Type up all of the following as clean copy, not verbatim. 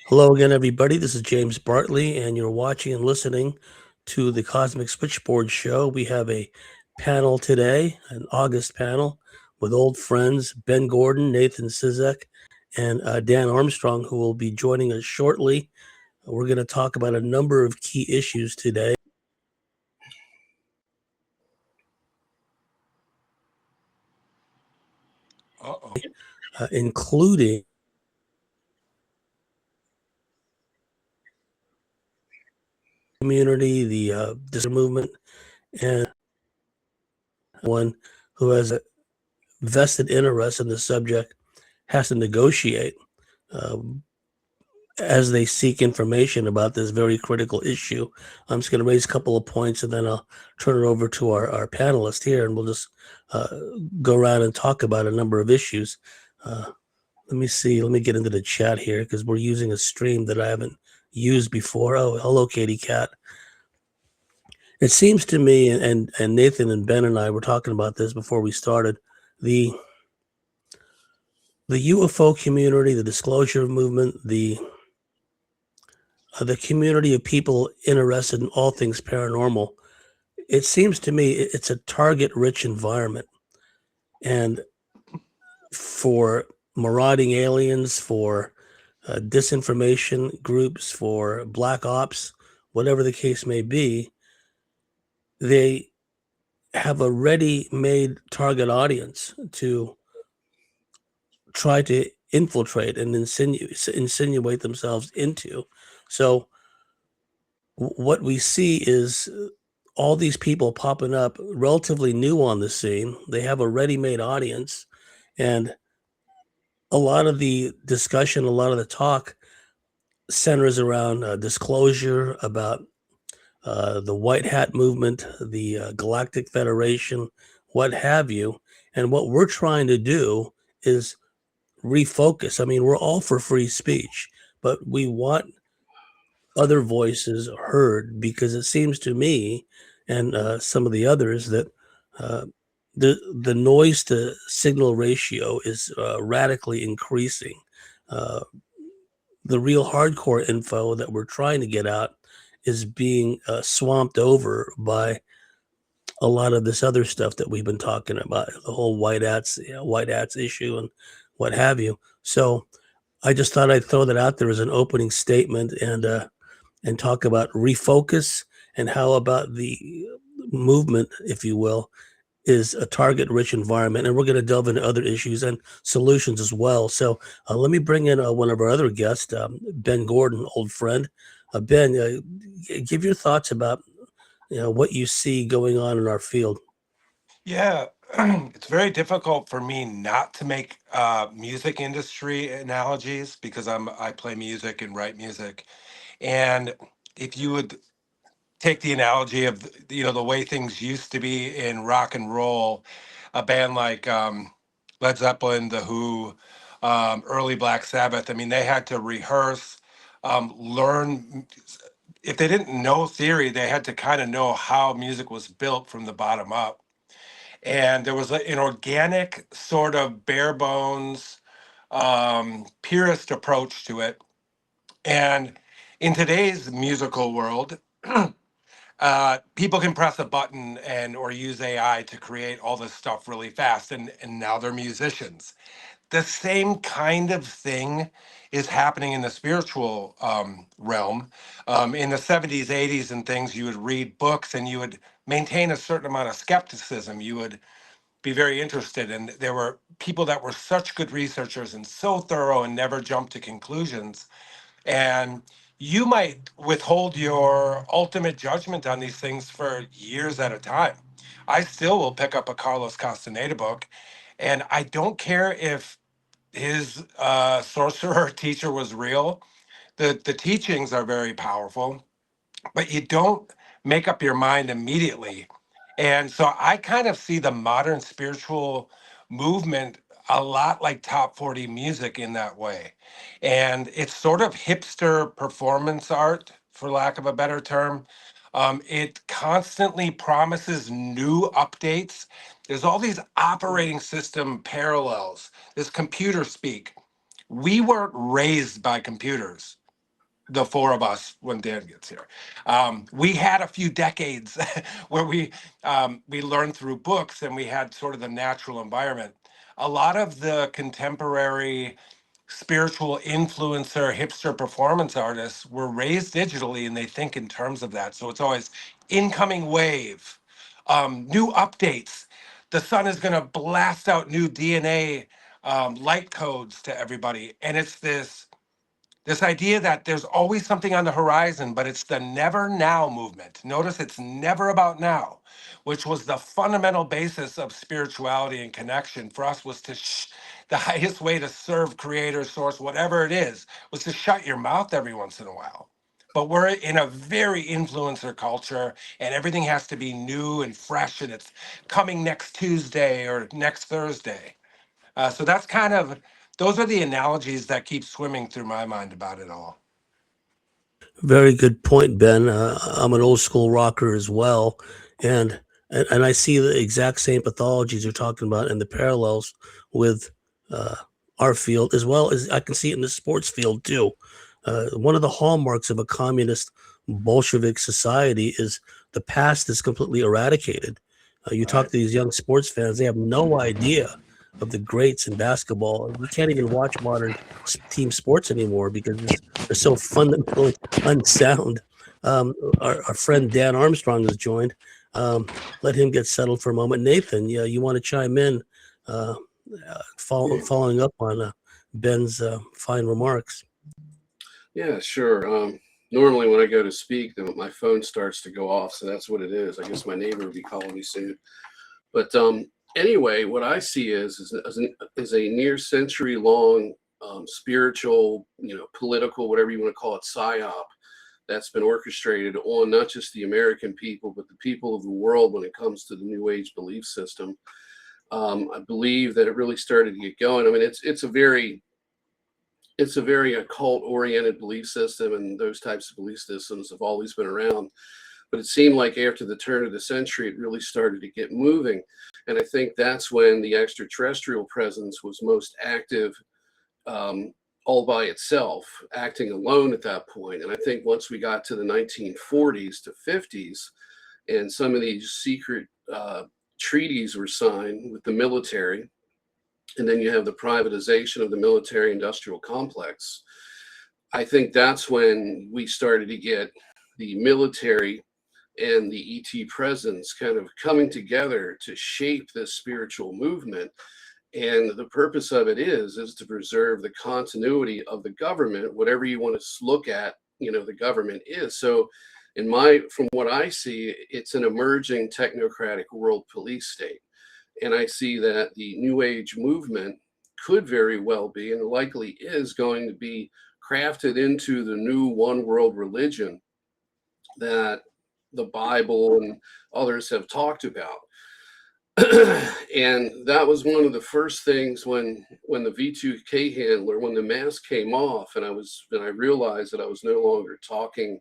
Hello again, everybody. This is James Bartley, and you're watching and listening to the Cosmic Switchboard Show. We have a panel today, an August panel, with old friends Ben Gordon, Nathan Ciszek, and Dan Armstrong, who will be joining us shortly. We're going to talk about a number of key issues today. Including community, the movement, and one who has a vested interest in the subject has to negotiate as they seek information about this very critical issue. I'm just going to raise a couple of points and then I'll turn it over to our panelists here, and we'll just go around and talk about a number of issues. Let me see. Let me get into the chat here because we're using a stream that I haven't used before. Oh, hello, Katie Cat. It seems to me, and Nathan and Ben and I were talking about this before we started, the UFO community, the disclosure movement, the community of people interested in all things paranormal, it seems to me it's a target-rich environment. And for marauding aliens, for disinformation groups, for black ops, whatever the case may be, they have a ready-made target audience to try to infiltrate and insinuate themselves into. So what we see is all these people popping up, relatively new on the scene. They have a ready-made audience, and a lot of the discussion, a lot of the talk centers around disclosure about the White Hat movement, the Galactic Federation, what have you. And what we're trying to do is refocus. I mean, we're all for free speech, but we want other voices heard, because it seems to me and some of the others that the noise to signal ratio is radically increasing. Uh, the real hardcore info that we're trying to get out is being swamped over by a lot of this other stuff that we've been talking about, the whole white hats issue and what have you. So I just thought I'd throw that out there as an opening statement and talk about refocus and how about the movement, if you will, is a target-rich environment. And we're going to delve into other issues and solutions as well. So let me bring in one of our other guests, Ben Gordon, old friend. Ben, give your thoughts about what you see going on in our field. Yeah, it's very difficult for me not to make music industry analogies because I play music and write music. And if you would take the analogy of the way things used to be in rock and roll, a band like Led Zeppelin, The Who, early Black Sabbath. I mean, they had to rehearse, learn. If they didn't know theory, they had to kind of know how music was built from the bottom up. And there was an organic sort of bare bones purist approach to it. And in today's musical world, people can press a button and or use AI to create all this stuff really fast, and now they're musicians. The same kind of thing is happening in the spiritual realm. In the 70s, 80s, and things, you would read books and you would maintain a certain amount of skepticism. You would be very interested. And there were people that were such good researchers and so thorough and never jumped to conclusions. And you might withhold your ultimate judgment on these things for years at a time. I still will pick up a Carlos Castaneda book, and I don't care if his sorcerer teacher was real. The teachings are very powerful, but you don't make up your mind immediately. And so I kind of see the modern spiritual movement a lot like top 40 music in that way. And it's sort of hipster performance art, for lack of a better term. It constantly promises new updates. There's all these operating system parallels, this computer speak. We weren't raised by computers. the four of us when Dan gets here. We had a few decades where we learned through books, and we had sort of the natural environment. A lot of the contemporary spiritual influencer, hipster performance artists were raised digitally, and they think in terms of that. So it's always incoming wave, new updates. The sun is going to blast out new DNA light codes to everybody, and it's this idea that there's always something on the horizon, but it's the never now movement. Notice it's never about now, which was the fundamental basis of spirituality and connection for us, was to the highest way to serve creator, source, whatever it is, was to shut your mouth every once in a while. But we're in a very influencer culture, and everything has to be new and fresh, and it's coming next Tuesday or next Thursday. So that's kind of, those are the analogies that keep swimming through my mind about it all. Very good point, Ben. I'm an old school rocker as well, and and I see the exact same pathologies you're talking about and the parallels with uh, our field, as well as I can see it in the sports field too. One of the hallmarks of a communist Bolshevik society is the past is completely eradicated. You talk Right. to these young sports fans; they have no idea of the greats in basketball. You can't even watch modern team sports anymore because they're so fundamentally unsound. Our friend Dan Armstrong has joined. Let him get settled for a moment. Nathan, yeah, you want to chime in, uh, following up on Ben's fine remarks? Yeah, sure. Normally when I go to speak, my phone starts to go off, so that's what it is. I guess my neighbor will be calling me soon. But anyway, what I see is a near century long spiritual, political, whatever you want to call it, psyop that's been orchestrated on not just the American people, but the people of the world when it comes to the New Age belief system. I believe that it really started to get going. I mean, it's a very occult oriented belief system, and those types of belief systems have always been around. But it seemed like after the turn of the century, it really started to get moving. And I think that's when the extraterrestrial presence was most active, all by itself, acting alone at that point. And I think once we got to the 1940s to 50s, and some of these secret treaties were signed with the military, and then you have the privatization of the military industrial complex, I think that's when we started to get the military and the ET presence kind of coming together to shape this spiritual movement. And the purpose of it is to preserve the continuity of the government, whatever you want to look at, the government is. So from what I see, it's an emerging technocratic world police state. And I see that the New Age movement could very well be, and likely is, going to be crafted into the new one world religion that the Bible and others have talked about. And that was one of the first things when the V2K handler, when the mask came off, and I realized that I was no longer talking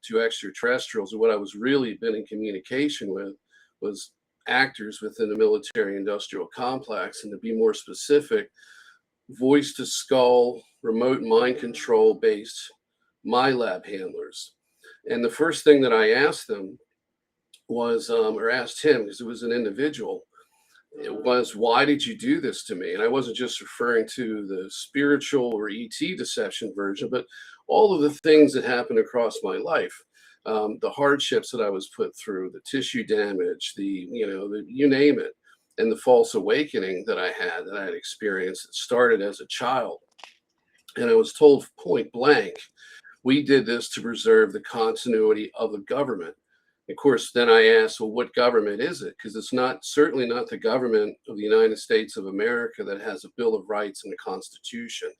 to extraterrestrials, and what I was really been in communication with was actors within the military industrial complex, and to be more specific, voice to skull, remote mind control based Milab handlers. And the first thing that I asked them was, or asked him, because it was an individual, it was, why did you do this to me? And I wasn't just referring to the spiritual or ET deception version, but all of the things that happened across my life. The hardships that I was put through, the tissue damage, you name it, and the false awakening that I had experienced. It started as a child. And I was told point blank, we did this to preserve the continuity of the government. Of course, then I asked, well, what government is it? Because it's certainly not the government of the United States of America that has a Bill of Rights and a Constitution.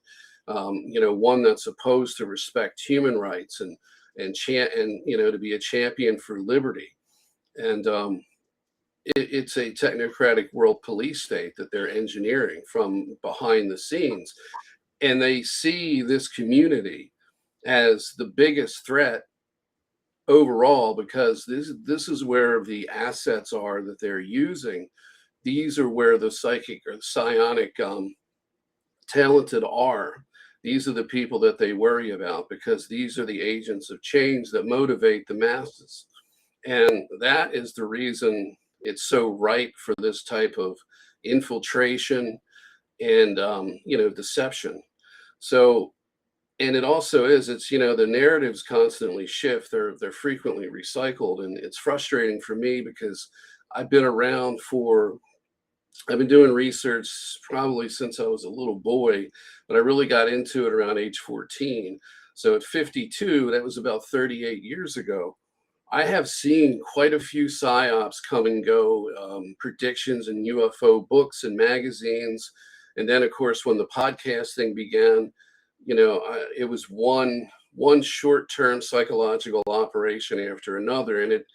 One that's supposed to respect human rights and to be a champion for liberty. And it's a technocratic world police state that they're engineering from behind the scenes. And they see this community as the biggest threat overall, because this is where the assets are that they're using. These are where the psychic or psionic talented are. These are the people that they worry about, because these are the agents of change that motivate the masses. And that is the reason it's so ripe for this type of infiltration and, deception. So, and it also is, it's, the narratives constantly shift. They're frequently recycled. And it's frustrating for me because I've been around for I've been doing research probably since I was a little boy, but I really got into it around age 14. So at 52, that was about 38 years ago. I have seen quite a few psyops come and go, predictions in UFO books and magazines. And then, of course, when the podcasting began, it was one short-term psychological operation after another, and it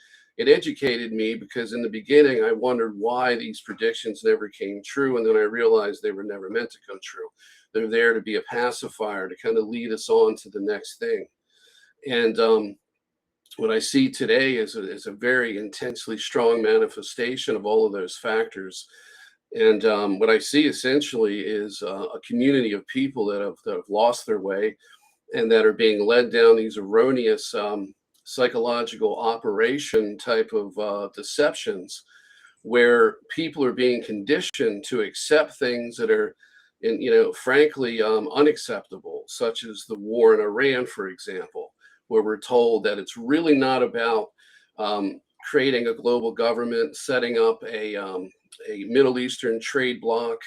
educated me, because in the beginning I wondered why these predictions never came true, and then I realized they were never meant to come true. They're there to be a pacifier, to kind of lead us on to the next thing. And what I see today is a very intensely strong manifestation of all of those factors. And what I see essentially is a community of people that have lost their way, and that are being led down these erroneous psychological operation type of deceptions, where people are being conditioned to accept things that are, frankly, unacceptable, such as the war in Iran, for example, where we're told that it's really not about creating a global government, setting up a Middle Eastern trade bloc,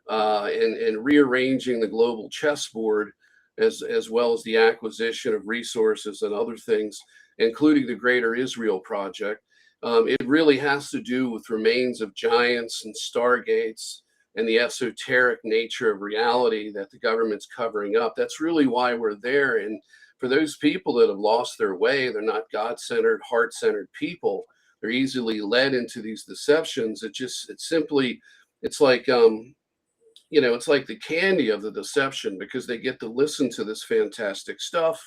and rearranging the global chessboard, as well as the acquisition of resources and other things, including the Greater Israel Project. It really has to do with remains of giants and stargates and the esoteric nature of reality that the government's covering up. That's really why we're there. And for those people that have lost their way, they're not God-centered, heart-centered people. They're easily led into these deceptions. It's like, it's like the candy of the deception, because they get to listen to this fantastic stuff.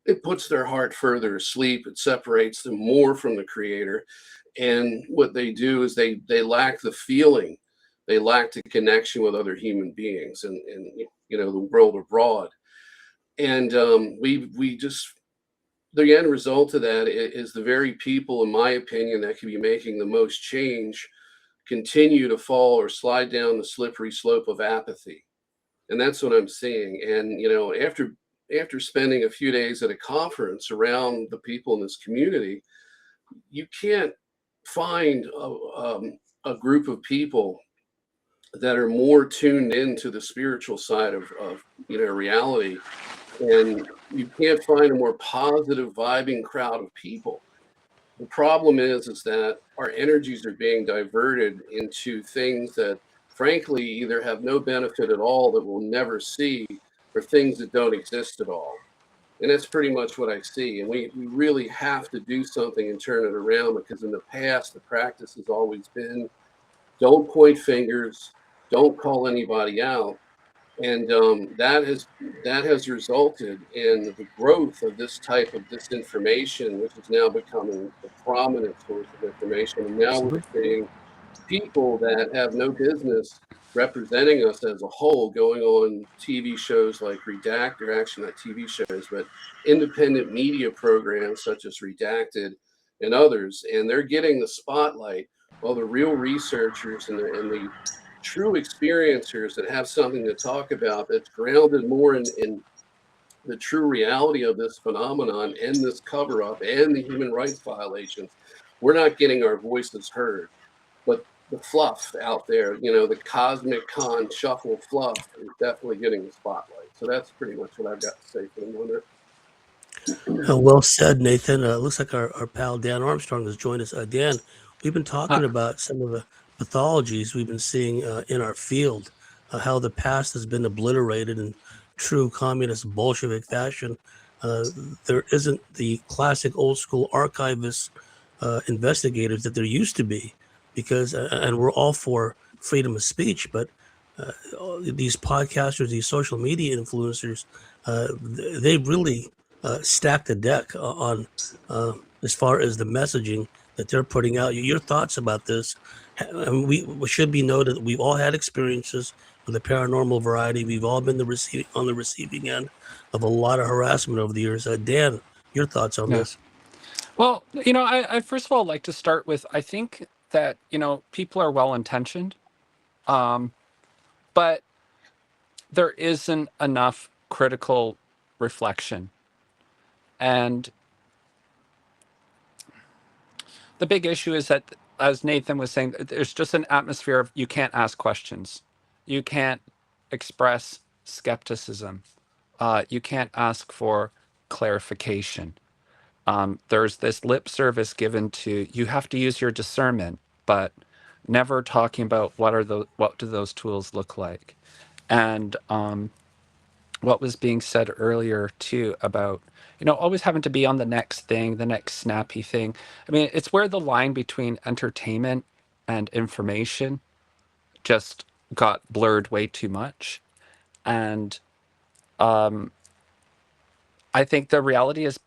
It puts their heart further asleep. It separates them more from the creator. And what they do is they lack the feeling. They lack the connection with other human beings and the world abroad. And the end result of that is the very people, in my opinion, that can be making the most change continue to fall or slide down the slippery slope of apathy. And that's what I'm seeing. And, after spending a few days at a conference around the people in this community, you can't find a group of people that are more tuned into the spiritual side of reality. And you can't find a more positive vibing crowd of people. The problem is that our energies are being diverted into things that, frankly, either have no benefit at all, that we'll never see, or things that don't exist at all. And that's pretty much what I see. And we really have to do something and turn it around, because in the past, the practice has always been, don't point fingers, don't call anybody out. And that has resulted in the growth of this type of disinformation, which is now becoming a prominent source of information. And now we're seeing people that have no business representing us as a whole going on TV shows like Redacted, actually not TV shows, but independent media programs such as Redacted and others. And they're getting the spotlight, while the real researchers and the true experiencers that have something to talk about, that's grounded more in the true reality of this phenomenon and this cover up and the human rights violations, we're not getting our voices heard. But the fluff out there, the cosmic con shuffle fluff, is definitely getting the spotlight. So that's pretty much what I've got to say for the moment. Well said, Nathan. Looks like our pal Dan Armstrong has joined us. Dan, we've been talking about some of the pathologies we've been seeing in our field, how the past has been obliterated in true communist Bolshevik fashion. There isn't the classic old school archivist investigators that there used to be, because, and we're all for freedom of speech, but these podcasters, these social media influencers, they really stack the deck on as far as the messaging that they're putting out. Your thoughts about this? We should be noted that we've all had experiences of the paranormal variety. We've all been on the receiving end of a lot of harassment over the years. Dan, your thoughts on Yeah. this? Well, I first of all like to start with, I think that, people are well intentioned, but there isn't enough critical reflection. And the big issue is that, as Nathan was saying, there's just an atmosphere of you can't ask questions. You can't express skepticism. You can't ask for clarification. There's this lip service given to, you have to use your discernment, but never talking about what do those tools look like. And what was being said earlier too about, always having to be on the next thing, the next snappy thing. I mean, it's where the line between entertainment and information just got blurred way too much. And I think the reality is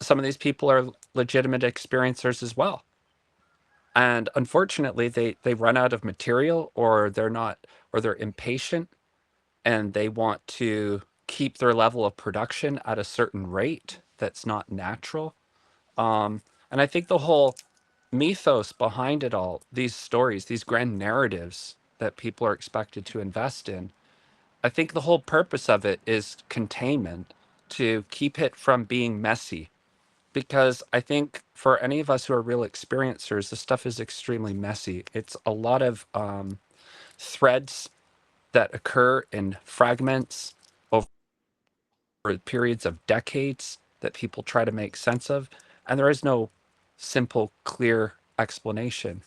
some of these people are legitimate experiencers as well. And unfortunately, they run out of material, or they're impatient, and they want to keep their level of production at a certain rate that's not natural. And I think the whole mythos behind it all, these stories, these grand narratives that people are expected to invest in, I think the whole purpose of it is containment, to keep it from being messy. Because I think for any of us who are real experiencers, this stuff is extremely messy. It's a lot of threads that occur in fragments over periods of decades that people try to make sense of. And there is no simple, clear explanation.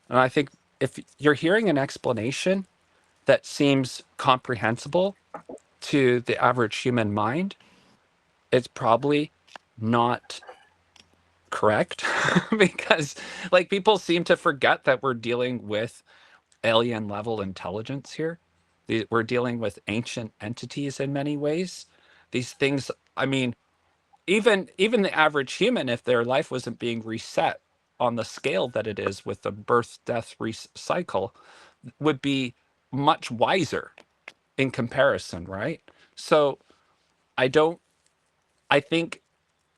And I think if you're hearing an explanation that seems comprehensible to the average human mind, it's probably not correct. Because like people seem to forget that we're dealing with alien level intelligence here. We're dealing with ancient entities in many ways. These things, I mean, even the average human, if their life wasn't being reset on the scale that it is with the birth death cycle, would be much wiser in comparison, right? So I don't I think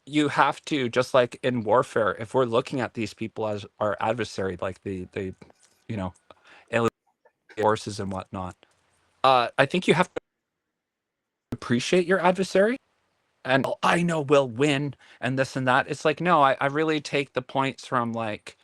you have to, just like in warfare, if we're looking at these people as our adversary, like the you know alien forces and whatnot, I think you have to appreciate your adversary. And "Oh, I know we'll win," and this and that. It's like, no, I really take the points from like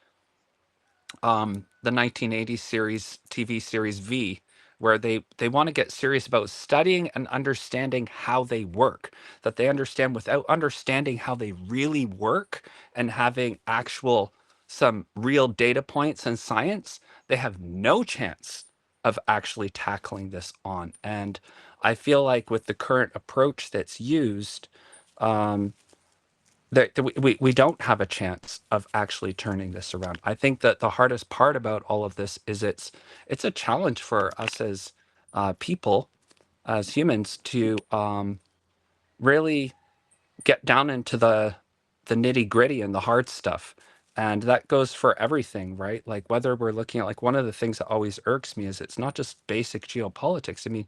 the 1980s series, TV series V, where they want to get serious about studying and understanding how they work, that they understand without understanding how they really work and having actual some real data points and science, they have no chance of actually tackling this on. And I feel like with the current approach that's used, um, that we don't have a chance of actually turning this around. I think that the hardest part about all of this is it's a challenge for us as people, as humans, to really get down into the nitty gritty and the hard stuff. And that goes for everything, right? Like whether we're looking at, like, one of the things that always irks me is it's not just basic geopolitics. I mean,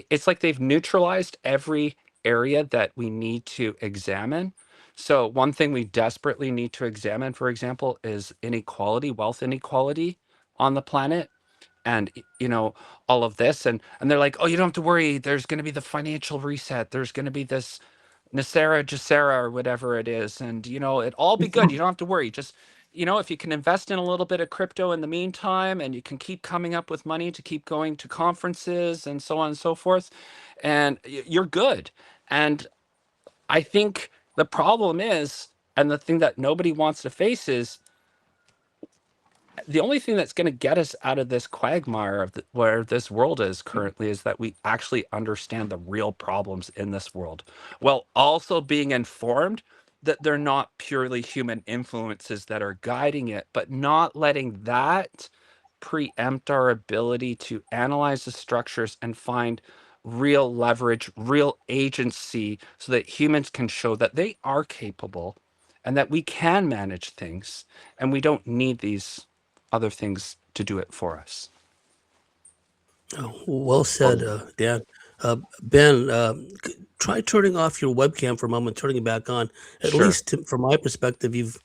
it's like they've neutralized every area that we need to examine. So one thing we desperately need to examine, for example, is inequality, wealth inequality on the planet. And all of this, and they're like, oh, you don't have to worry, there's going to be the financial reset, there's going to be this Nasera Jacera or whatever it is, and it all be good. You don't have to worry. Just if you can invest in a little bit of crypto in the meantime, and you can keep coming up with money to keep going to conferences and so on and so forth, and you're good. And I think the problem is, and the thing that nobody wants to face is, the only thing that's going to get us out of this quagmire of where this world is currently is that we actually understand the real problems in this world, while also being informed that they're not purely human influences that are guiding it, but not letting that preempt our ability to analyze the structures and find real leverage, real agency, so that humans can show that they are capable and that we can manage things, and we don't need these other things to do it for us. Oh, well said, Dan. Ben, try turning off your webcam for a moment, turning it back on. At Sure. least from my perspective, you've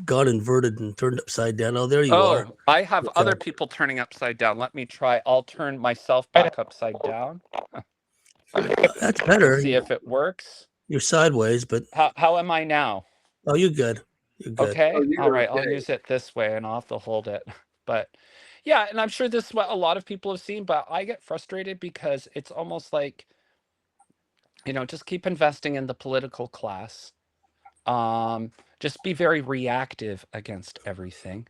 got inverted and turned upside down. Oh, there you are. Oh, I have Okay. other people turning upside down. Let me try. I'll turn myself back upside down. That's better. See if it works. You're sideways, but How am I now? oh, you're good. You're good. Okay. Oh, All you're right. I'll okay. use it this way and I'll have to hold it. But yeah, and I'm sure this is what a lot of people have seen, but I get frustrated because it's almost like, just keep investing in the political class. Just be very reactive against everything.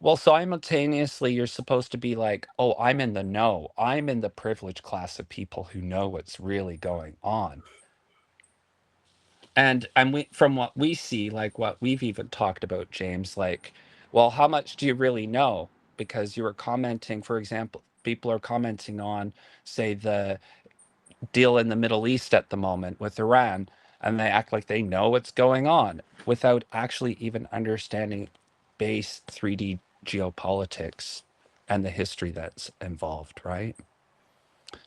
Well, simultaneously, you're supposed to be like, oh, I'm in the know. I'm in the privileged class of people who know what's really going on. And we, from what we see, like what we've even talked about, James, like, well, how much do you really know? Because you were commenting, for example, people are commenting on, say, the deal in the Middle East at the moment with Iran, and they act like they know what's going on without actually even understanding base 3D geopolitics and the history that's involved, right?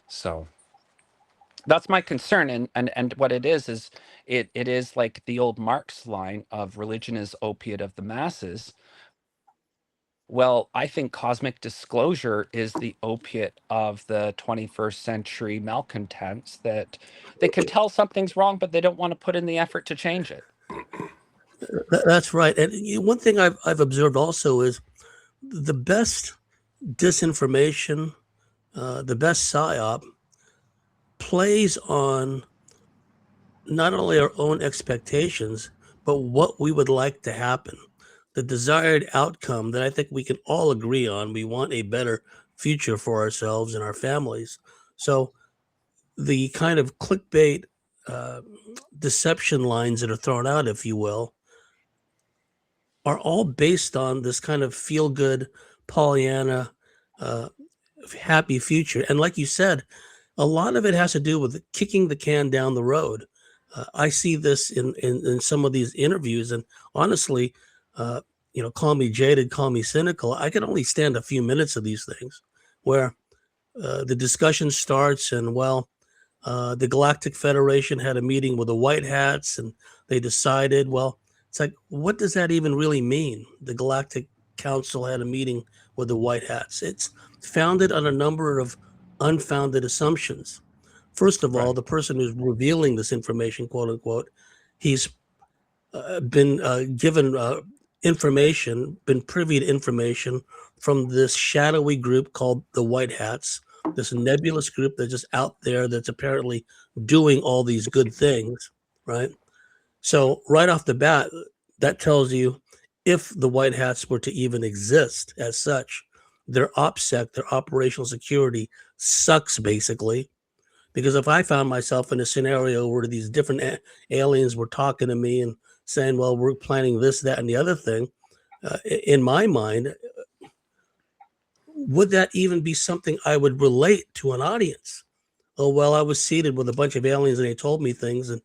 So that's my concern. And what it is it is like the old Marx line of religion is opiate of the masses. Well, I think cosmic disclosure is the opiate of the 21st century malcontents, that they can tell something's wrong, but they don't want to put in the effort to change it. That's right. And one thing I've observed also is the best disinformation, the best psyop plays on not only our own expectations, but what we would like to happen. The desired outcome that I think we can all agree on. We want a better future for ourselves and our families. So the kind of clickbait deception lines that are thrown out, if you will, are all based on this kind of feel good Pollyanna uh, happy future. And like you said, a lot of it has to do with kicking the can down the road. I see this in some of these interviews, and honestly, call me jaded, call me cynical. I can only stand a few minutes of these things where the discussion starts, and the Galactic Federation had a meeting with the White Hats, and they decided, well, it's like, what does that even really mean? The Galactic Council had a meeting with the White Hats. It's founded on a number of unfounded assumptions. First of all, Right. the person who's revealing this information, quote unquote, he's been given information, been privy to information from this shadowy group called the White Hats, this nebulous group that's just out there that's apparently doing all these good things, right? So, right off the bat, that tells you if the White Hats were to even exist as such, their OPSEC, their operational security, sucks basically. Because if I found myself in a scenario where these different aliens were talking to me and saying, well, we're planning this, that, and the other thing, in my mind, would that even be something I would relate to an audience? Oh, well, I was seated with a bunch of aliens and they told me things. And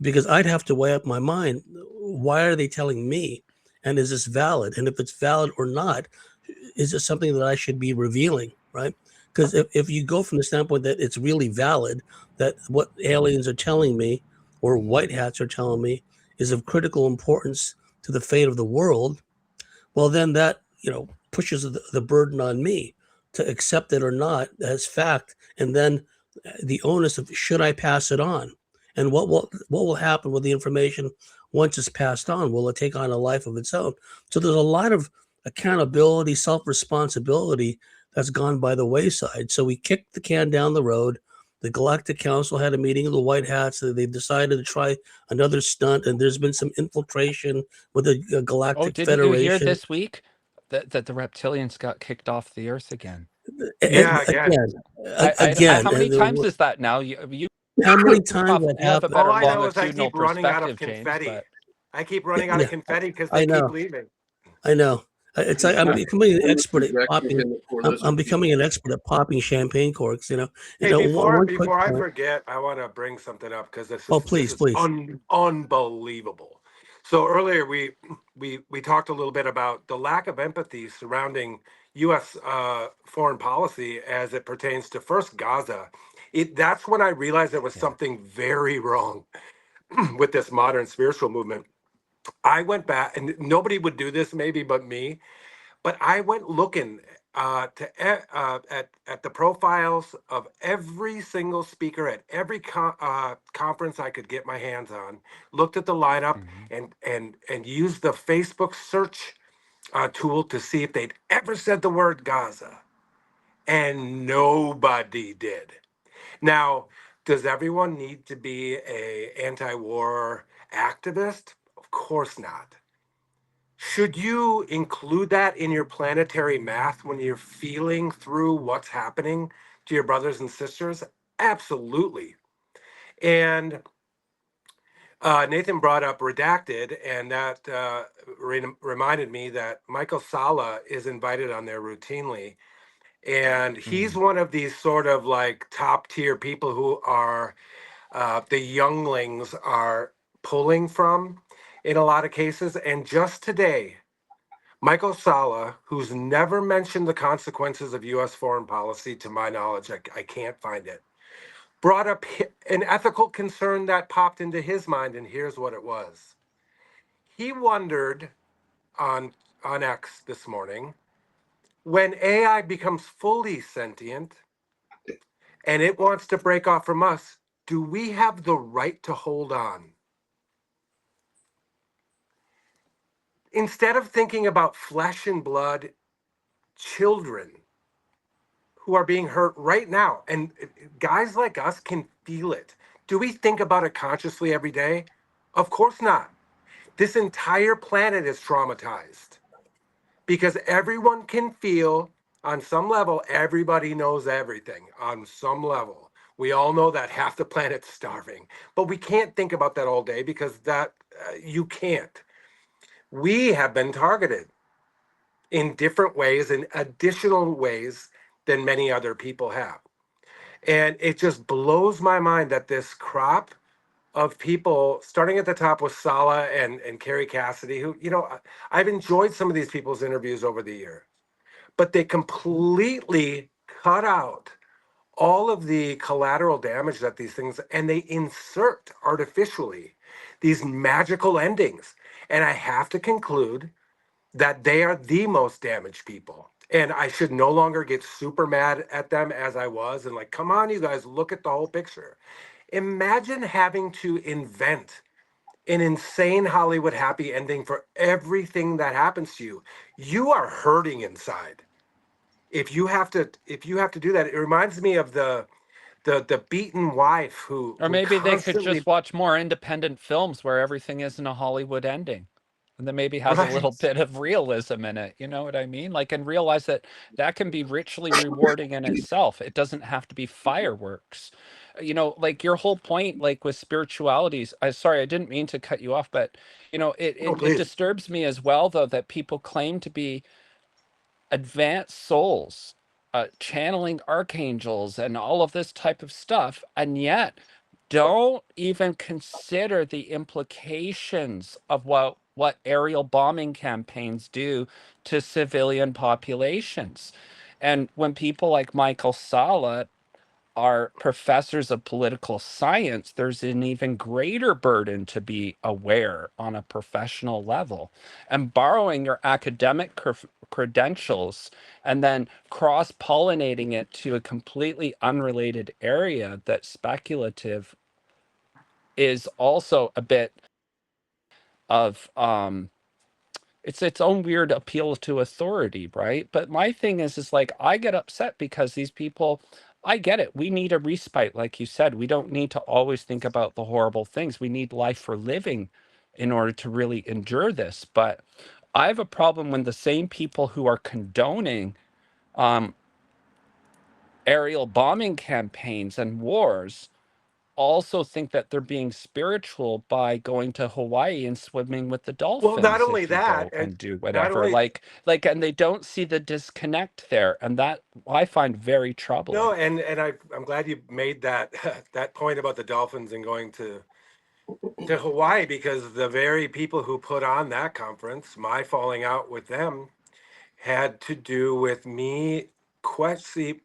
because I'd have to weigh up my mind, why are they telling me? And is this valid? And if it's valid or not, is it something that I should be revealing, right? Because if you go from the standpoint that it's really valid, that what aliens are telling me or white hats are telling me is of critical importance to the fate of the world, well, then that, pushes the burden on me to accept it or not as fact. And then the onus of should I pass it on? And what will happen with the information once it's passed on? Will it take on a life of its own? So there's a lot of accountability, self-responsibility that's gone by the wayside. So we kicked the can down the road. The Galactic Council had a meeting of the White Hats. They decided to try another stunt, and there's been some infiltration with the Oh, Galactic didn't you hear Federation. this week that the reptilians got kicked off the Earth again? Yeah, again. Again, How many and times is that now? You how many times have that you have a happened? better All I know is I longitudinal keep running out of perspective, James, confetti. but I keep running out Yeah, of confetti because I they keep know. leaving. I know. It's like I'm becoming an expert at popping. I'm becoming an expert at popping champagne corks. Hey, One quick before I point. forget, I want to bring something up because Oh, this please, is please. unbelievable. So earlier we talked a little bit about the lack of empathy surrounding U.S. Foreign policy as it pertains to first Gaza, that's when I realized there was something very wrong with this modern spiritual movement. I went back, and nobody would do this maybe but me, but I went looking at the profiles of every single speaker at every conference I could get my hands on. Looked at the lineup and used the Facebook search tool to see if they'd ever said the word Gaza, and nobody did. Now, does everyone need to be a anti-war activist? Of course not. Should you include that in your planetary math when you're feeling through what's happening to your brothers and sisters? Absolutely. And Nathan brought up Redacted, and that reminded me that Michael Sala is invited on there routinely. And he's one of these sort of like top tier people who are the younglings are pulling from in a lot of cases. And just today, Michael Sala, who's never mentioned the consequences of U.S. foreign policy, to my knowledge, I can't find it, brought up an ethical concern that popped into his mind, and here's what it was. He wondered on X this morning, when AI becomes fully sentient and it wants to break off from us, do we have the right to hold on? Instead of thinking about flesh and blood children who are being hurt right now, and guys like us can feel it. Do we think about it consciously every day? Of course not. This entire planet is traumatized because everyone can feel on some level, everybody knows everything on some level. We all know that half the planet's starving, but we can't think about that all day because that you can't. We have been targeted in different ways, in additional ways than many other people have. And it just blows my mind that this crop of people, starting at the top with Sala and Carrie Cassidy, who, I've enjoyed some of these people's interviews over the year, but they completely cut out all of the collateral damage that these things, and they insert artificially these magical endings. And I have to conclude that they are the most damaged people. And I should no longer get super mad at them as I was and like, come on, you guys, look at the whole picture. Imagine having to invent an insane Hollywood happy ending for everything that happens to you. You are hurting inside. If you have to do that, it reminds me of the beaten wife who Or who maybe they could constantly just watch more independent films where everything isn't a Hollywood ending. And then maybe has a little right. bit of realism in it. You know what I mean? Like, and realize that that can be richly rewarding in itself. It doesn't have to be fireworks. Like your whole point, like with spiritualities. Sorry, I didn't mean to cut you off, but it, Oh, it it please. disturbs me as well, though, that people claim to be advanced souls, channeling archangels and all of this type of stuff, and yet don't even consider the implications of what aerial bombing campaigns do to civilian populations. And when people like Michael Sala are professors of political science, there's an even greater burden to be aware on a professional level. And borrowing your academic credentials and then cross pollinating it to a completely unrelated area that's speculative is also a bit of it's its own weird appeal to authority, right? But my thing is like I get upset because these people, I get it. We need a respite, like you said. We don't need to always think about the horrible things. We need life for living in order to really endure this. But I have a problem when the same people who are condoning um, aerial bombing campaigns and wars also think that they're being spiritual by going to Hawaii and swimming with the Well, not dolphins only if you that, go and and do not whatever. only And they don't see the disconnect there, and that I find very no, troubling. and I'm glad you made that that point about the dolphins and going to Hawaii, because the very people who put on that conference, my falling out with them had to do with me see,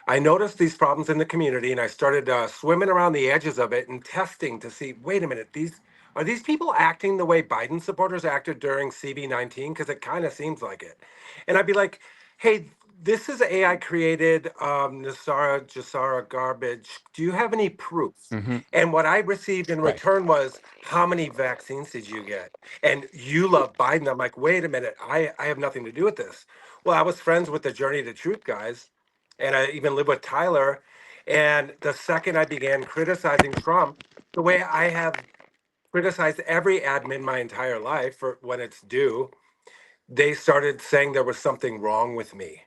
I noticed these problems in the community, and I started swimming around the edges of it and testing to see, wait a minute, are these people acting the way Biden supporters acted during CB19? Because it kind of seems like it. And I'd be like, hey, this is AI created Nasara Jasara garbage. Do you have any proof? Hmm. And what I received in Right. return was, how many vaccines did you get? And you love Biden. I'm like, wait a minute, I have nothing to do with this. Well, I was friends with the Journey to Truth guys, and I even lived with Tyler. And the second I began criticizing Trump, the way I have criticized every admin my entire life for when it's due, they started saying there was something wrong with me,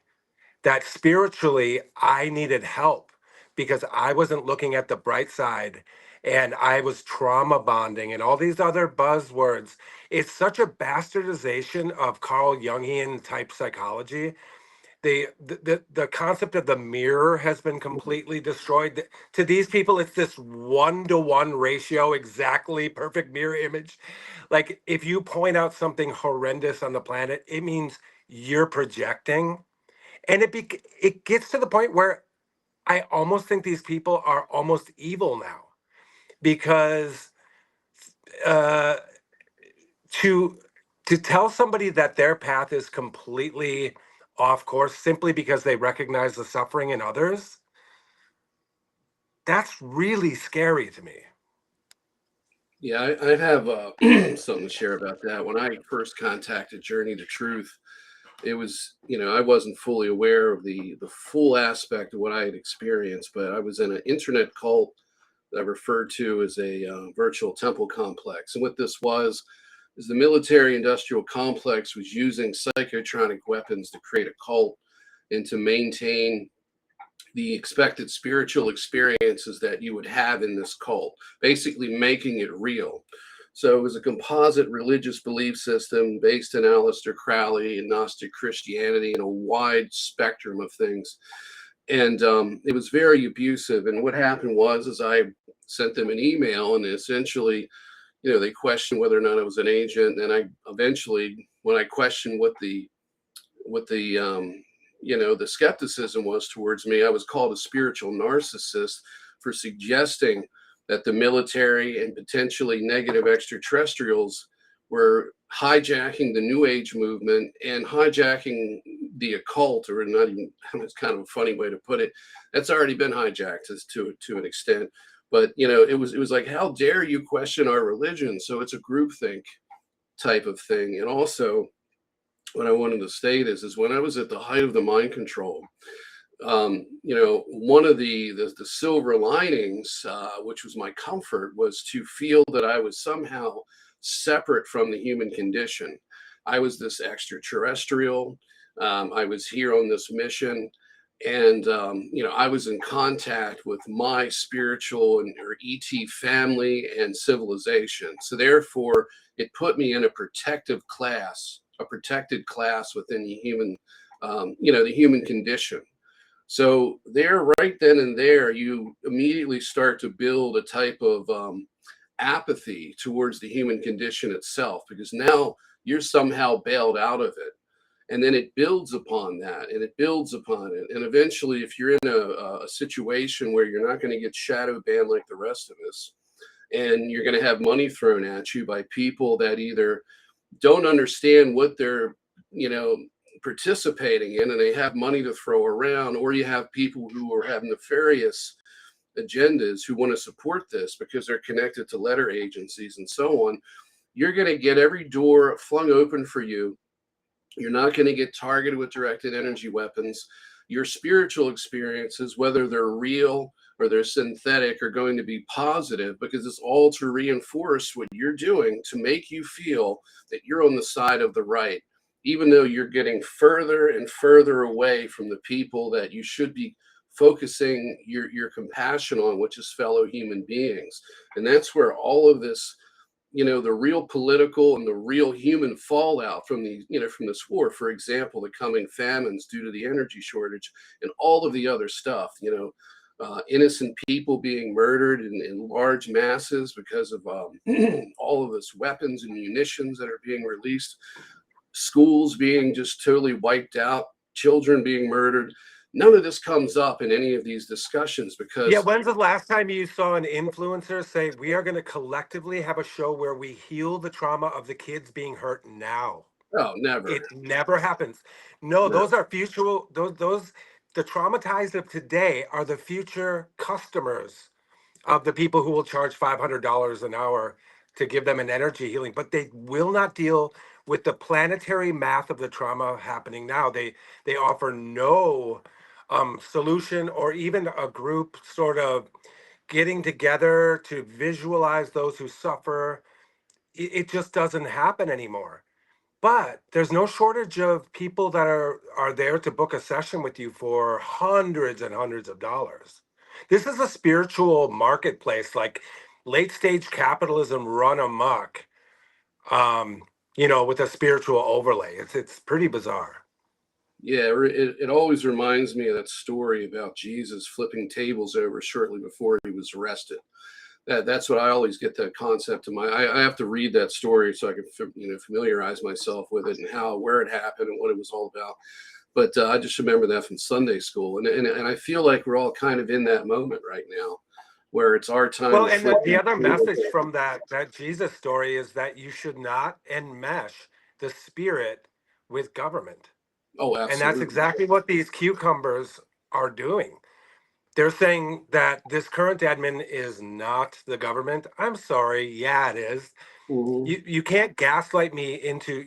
that spiritually I needed help because I wasn't looking at the bright side and I was trauma bonding and all these other buzzwords. It's such a bastardization of Carl Jungian type psychology. The concept of the mirror has been completely destroyed. To these people, it's this 1-to-1 ratio, exactly perfect mirror image. Like if you point out something horrendous on the planet, it means you're projecting, and it gets to the point where I almost think these people are almost evil now, because uh, to to tell somebody that their path is completely off course simply because they recognize the suffering in others, that's really scary to me. Yeah, I have something to share about that. When I first contacted Journey to Truth, it was, I wasn't fully aware of the full aspect of what I had experienced, but I was in an internet cult that I referred to as a virtual temple complex. And what this was is the military industrial complex was using psychotronic weapons to create a cult and to maintain the expected spiritual experiences that you would have in this cult, basically making it real. So it was a composite religious belief system based in Aleister Crowley and Gnostic Christianity and a wide spectrum of things. And it was very abusive. And what happened was, is I sent them an email, and essentially, they questioned whether or not I was an agent. And I eventually, when I questioned what the skepticism was towards me, I was called a spiritual narcissist for suggesting that the military and potentially negative extraterrestrials were hijacking the New Age movement and hijacking the occult, or not even, it's kind of a funny way to put it. That's already been hijacked to an extent. But it was like, how dare you question our religion? So it's a groupthink type of thing. And also, what I wanted to state is when I was at the height of the mind control, one of the silver linings, which was my comfort, was to feel that I was somehow separate from the human condition. I was this extraterrestrial. I was here on this mission, and I was in contact with my spiritual or ET family and civilization. So therefore, it put me in a protected class within the human, the human condition. So there, right then and there, you immediately start to build a type of apathy towards the human condition itself, because now you're somehow bailed out of it. And then it builds upon that, and it builds upon it. And eventually, if you're in a situation where you're not going to get shadow banned like the rest of us, and you're going to have money thrown at you by people that either don't understand what they're, participating in, and they have money to throw around, or you have people who are having nefarious agendas who want to support this because they're connected to letter agencies and so on, you're going to get every door flung open for you. You're not going to get targeted with directed energy weapons. Your spiritual experiences, whether they're real or they're synthetic, are going to be positive, because it's all to reinforce what you're doing to make you feel that you're on the side of the right, even though you're getting further and further away from the people that you should be focusing your compassion on, which is fellow human beings. And that's where all of this, the real political and the real human fallout from from this war, for example, the coming famines due to the energy shortage and all of the other stuff, innocent people being murdered in large masses because of all of this weapons and munitions that are being released. schools being just totally wiped out, children being murdered. None of this comes up in any of these discussions Yeah, because, when's the last time you saw an influencer say, we are going to collectively have a show where we heal the trauma of the kids being hurt now? oh, never. It never happens. No, No. those are future, those, the traumatized of today are the future customers of the people who will charge $500 an hour to give them an energy healing, but they will not deal with the planetary math of the trauma happening now. They offer no solution or even a group sort of getting together to visualize those who suffer. It just doesn't happen anymore. But there's no shortage of people that are there to book a session with you for hundreds and hundreds of dollars. This is a spiritual marketplace, like late stage capitalism run amok, um, with a spiritual overlay. It's pretty bizarre. Yeah, it always reminds me of that story about Jesus flipping tables over shortly before he was arrested. That's what I always get that concept in my. I have to read that story so I can familiarize myself with it and where it happened and what it was all about. But I just remember that from Sunday school, and I feel like we're all kind of in that moment right now, where it's our time. Well, to and flip the other the table. message from that Jesus story is that you should not enmesh the spirit with government. Oh, And that's absolutely. exactly what these cucumbers are doing. They're saying that this current admin is not the government. I'm sorry. Yeah, it is. Mhm. You can't gaslight me into,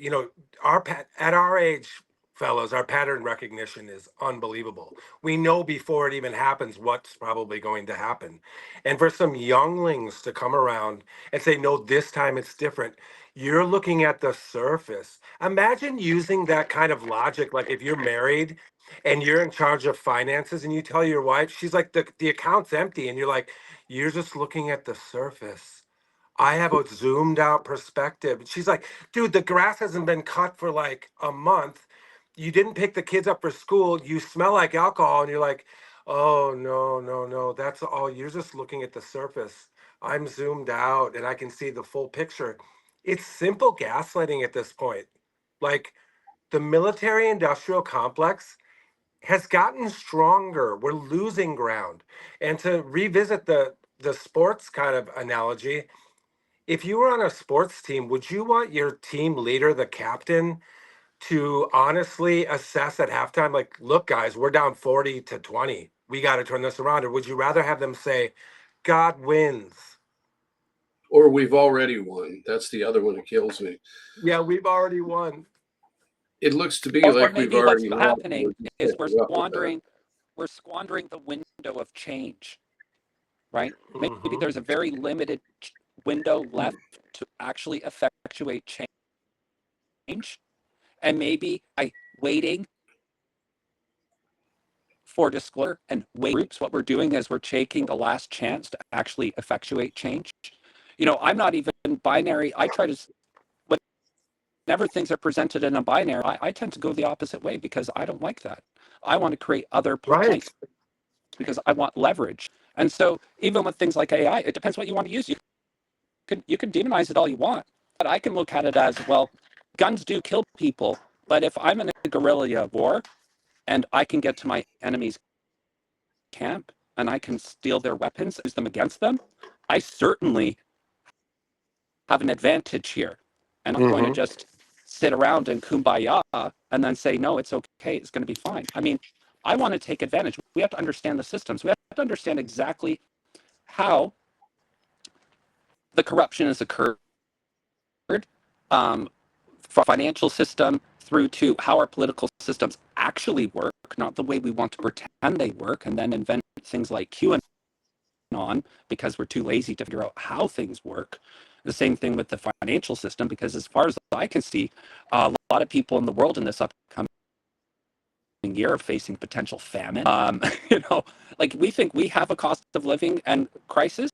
at our age, fellows, our pattern recognition is unbelievable. We know before it even happens what's probably going to happen. And for some younglings to come around and say, no, this time it's different. You're looking at the surface. Imagine using that kind of logic. Like if you're married and you're in charge of finances and you tell your wife, she's like, the account's empty. And you're like, you're just looking at the surface. I have a zoomed out perspective. She's like, dude, the grass hasn't been cut for like a month. You didn't pick the kids up for school. You smell like alcohol. And you're like, oh, no, no, no. That's all. You're just looking at the surface. I'm zoomed out and I can see the full picture. It's simple gaslighting at this point. Like the military industrial complex has gotten stronger. We're losing ground. And to revisit the sports kind of analogy, if you were on a sports team, would you want your team leader, the captain, to honestly assess at halftime, like, look, guys, we're down 40-20. We got to turn this around? Or would you rather have them say, God wins? Or we've already won. That's the other one that kills me. Yeah, we've already won. It looks to be Or like we've maybe what's already won. happening is we're Catching up with that. squandering the window of change, right? Maybe Mhm. there's a very limited window left to actually effectuate change. And maybe by waiting for disclosure and wait groups, what we're doing is we're taking the last chance to actually effectuate change. I'm not even binary. I try to, whenever things are presented in a binary, I tend to go the opposite way because I don't like that. I want to create other Right. points because I want leverage. And so even with things like AI, it depends what you want to use. You can demonize it all you want, but I can look at it as, well, guns do kill people, but if I'm in a guerrilla war and I can get to my enemy's camp and I can steal their weapons, use them against them, I certainly have an advantage here. And I'm not going to just sit around and kumbaya and then say, no, it's okay, it's going to be fine. I mean, I want to take advantage. We have to understand the systems. We have to understand exactly how the corruption has occurred, from financial system through to how our political systems actually work, not the way we want to pretend they work, and then invent things like QAnon because we're too lazy to figure out how things work. The same thing with the financial system, because as far as I can see, a lot of people in the world in this upcoming year are facing potential famine. Like we think we have a cost of living and crisis.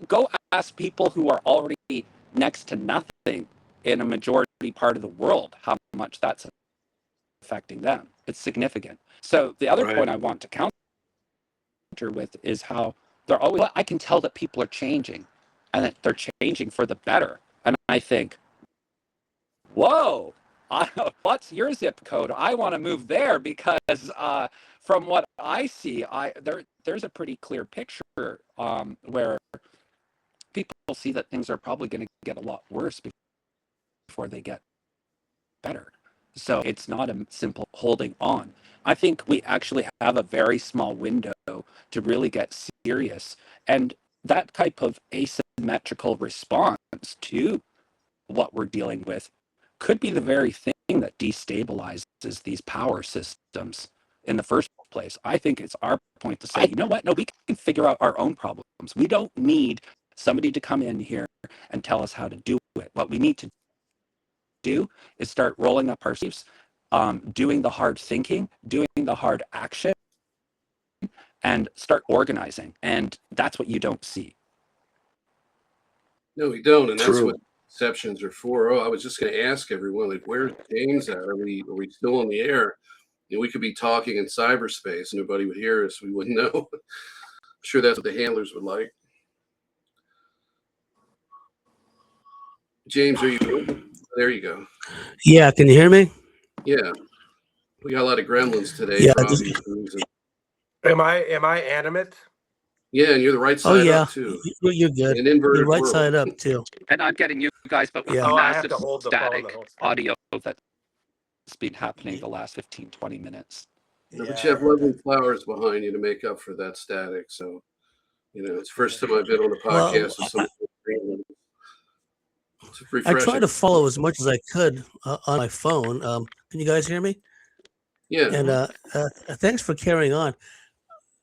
Go ask people who are already next to nothing in a majority part of the world how much that's affecting them. It's significant. So the other point I want to counter with is how they're always, I can tell that people are changing and that they're changing for the better. And I think, whoa, What's your zip code? I want to move there because from what I see, there's a pretty clear picture where people see that things are probably going to get a lot worse before they get better. So it's not a simple holding on. I think we actually have a very small window to really get serious. And that type of asymmetrical response to what we're dealing with could be the very thing that destabilizes these power systems in the first place. I think it's our point to say, you know what? No, we can figure out our own problems. We don't need somebody to come in here and tell us how to do it. What we need to do is start rolling up our sleeves, doing the hard thinking, doing the hard action, and start organizing. And that's what you don't see. No, we don't, and that's True. what exceptions are for. Oh, I was just going to ask everyone, like, where's James at? Are we still on the air? You know, we could be talking in cyberspace, and nobody would hear us. We wouldn't know. I'm sure that's what the handlers would like. James, are you? There you go. Yeah, can you hear me? Yeah, we got a lot of gremlins today. Yeah, for just- obvious reasons. Am I animate? Yeah, and you're the right Oh side yeah, up too. you're good. An inverted You're right world. side up too. And I'm getting you guys, but with Yeah. Oh, I have massive to hold the phone static the whole time. audio that's been happening the last 15, 20 minutes. No, but Yeah, you have I heard lovely that. flowers behind you to make up for that static. So, you know, it's the first time I've been on a Well, podcast with someone. It's I refreshing. try to follow as much as I could on my phone. Can you guys hear me? Yeah. And thanks for carrying on.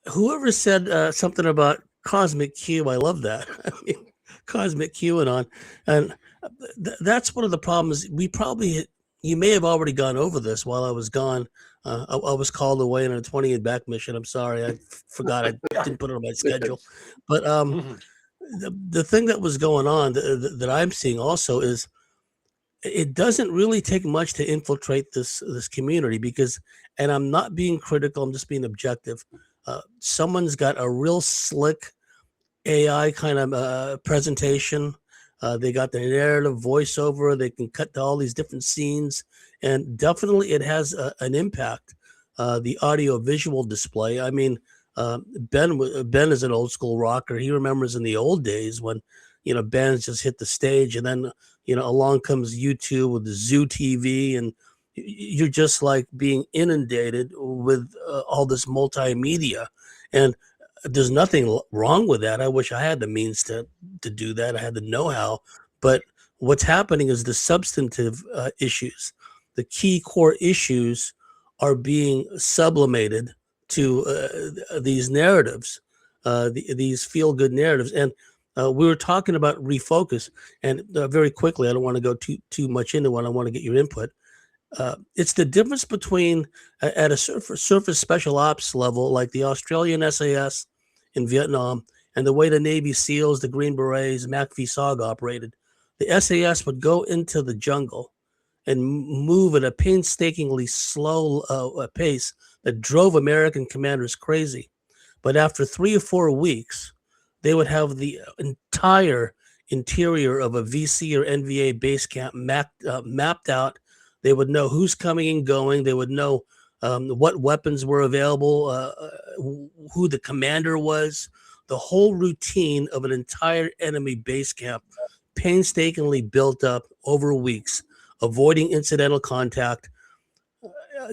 Whoever said something about Cosmic Q, I love that. I mean, Cosmic QAnon. And that's one of the problems. You may have already gone over this while I was gone. I was called away on a 20 and back mission. I'm sorry. I forgot. I didn't put it on my schedule. But the thing that was going on that I'm seeing also is it doesn't really take much to infiltrate this community because, and I'm not being critical, I'm just being objective. Someone's got a real slick AI kind of presentation. They got the narrative voiceover. They can cut to all these different scenes, and definitely it has an impact. The audio visual display. I mean, Ben is an old school rocker. He remembers in the old days when bands just hit the stage, and then along comes YouTube with the Zoo TV, and you're just like being inundated with all this multimedia, and there's nothing wrong with that. I wish I had the means to do that. I had the know-how, but what's happening is the substantive issues, the key core issues, are being sublimated to these narratives, these feel-good narratives. And we were talking about refocus, and very quickly, I don't want to go too much into it. I want to get your input. It's the difference between at a surface special ops level, like the Australian SAS in Vietnam, and the way the Navy SEALs, the Green Berets, MACV-SOG operated. The SAS would go into the jungle and move at a painstakingly slow pace that drove American commanders crazy. But after 3 or 4 weeks, they would have the entire interior of a VC or NVA base camp mapped out. They would know who's coming and going. They would know what weapons were available, who the commander was, the whole routine of an entire enemy base camp, painstakingly built up over weeks, avoiding incidental contact,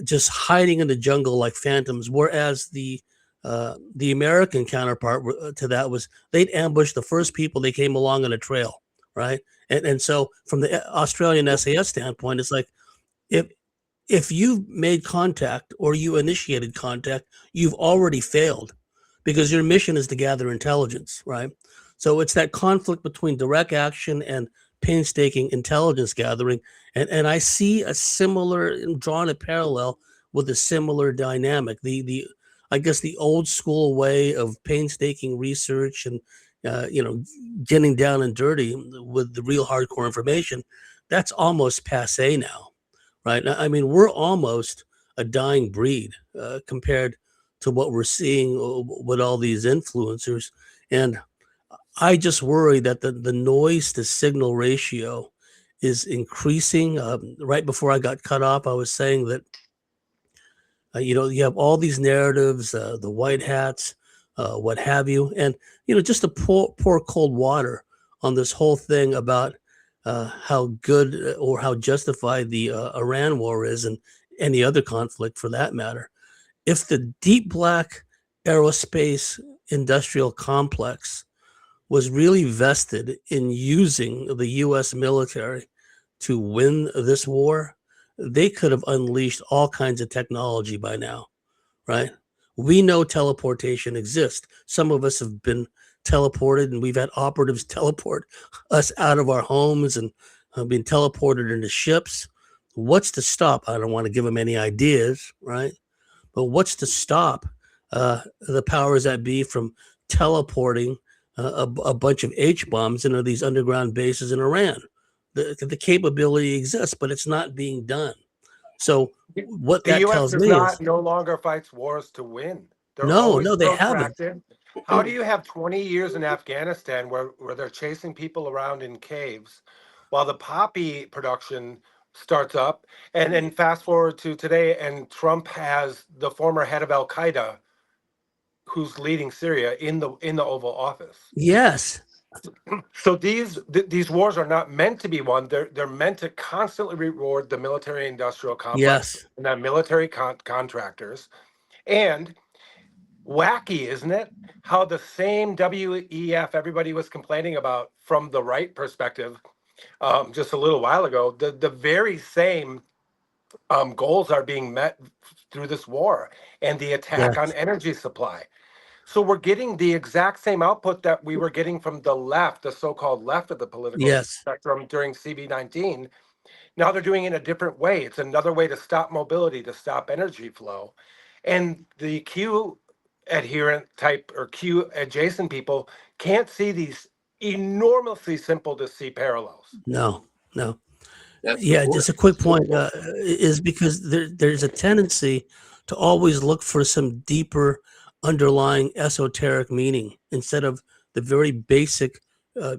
just hiding in the jungle like phantoms. Whereas the American counterpart to that was they'd ambush the first people they came along on a trail, right? And so from the Australian SAS standpoint, it's like if you've made contact or you initiated contact, you've already failed because your mission is to gather intelligence, right? So it's that conflict between direct action and painstaking intelligence gathering. And I see a similar, drawn a parallel with a similar dynamic. I guess the old school way of painstaking research and getting down and dirty with the real hardcore information, that's almost passe now, right? I mean, we're almost a dying breed compared to what we're seeing with all these influencers. And I just worry that the noise to signal ratio is increasing. Right before I got cut off, I was saying that you have all these narratives, the white hats, what have you, and just to pour cold water on this whole thing about how good or how justified the Iran war is, and any other conflict for that matter. If the deep black aerospace industrial complex was really vested in using the U.S. military to win this war, they could have unleashed all kinds of technology by now, right? We know teleportation exists. Some of us have been teleported, and we've had operatives teleport us out of our homes and been teleported into ships. What's to stop? I don't want to give them any ideas, right? But what's to stop the powers that be from teleporting a bunch of H bombs into these underground bases in Iran? The capability exists, but it's not being done. So what The that U.S. tells does me not is no longer fights wars to win. They're no, always no, they haven't. protracted. How do you have 20 years in Afghanistan where they're chasing people around in caves while the poppy production starts up? And then fast forward to today, and Trump has the former head of Al Qaeda who's leading Syria in the Oval Office. Yes, So these wars are not meant to be won. They're meant to constantly reward the military-industrial complex yes, and the military contractors. And wacky, isn't it? How the same WEF everybody was complaining about from the right perspective just a little while ago, the very same goals are being met through this war and the attack on yes, energy supply. So we're getting the exact same output that we were getting from the left, the so-called left of the political yes, spectrum during CB19. Now they're doing it in a different way. It's another way to stop mobility, to stop energy flow. And the Q adherent type or Q adjacent people can't see these enormously simple to see parallels. no, no. That's the Yeah, point. just a quick point is because there's a tendency to always look for some deeper underlying esoteric meaning instead of the very basic uh,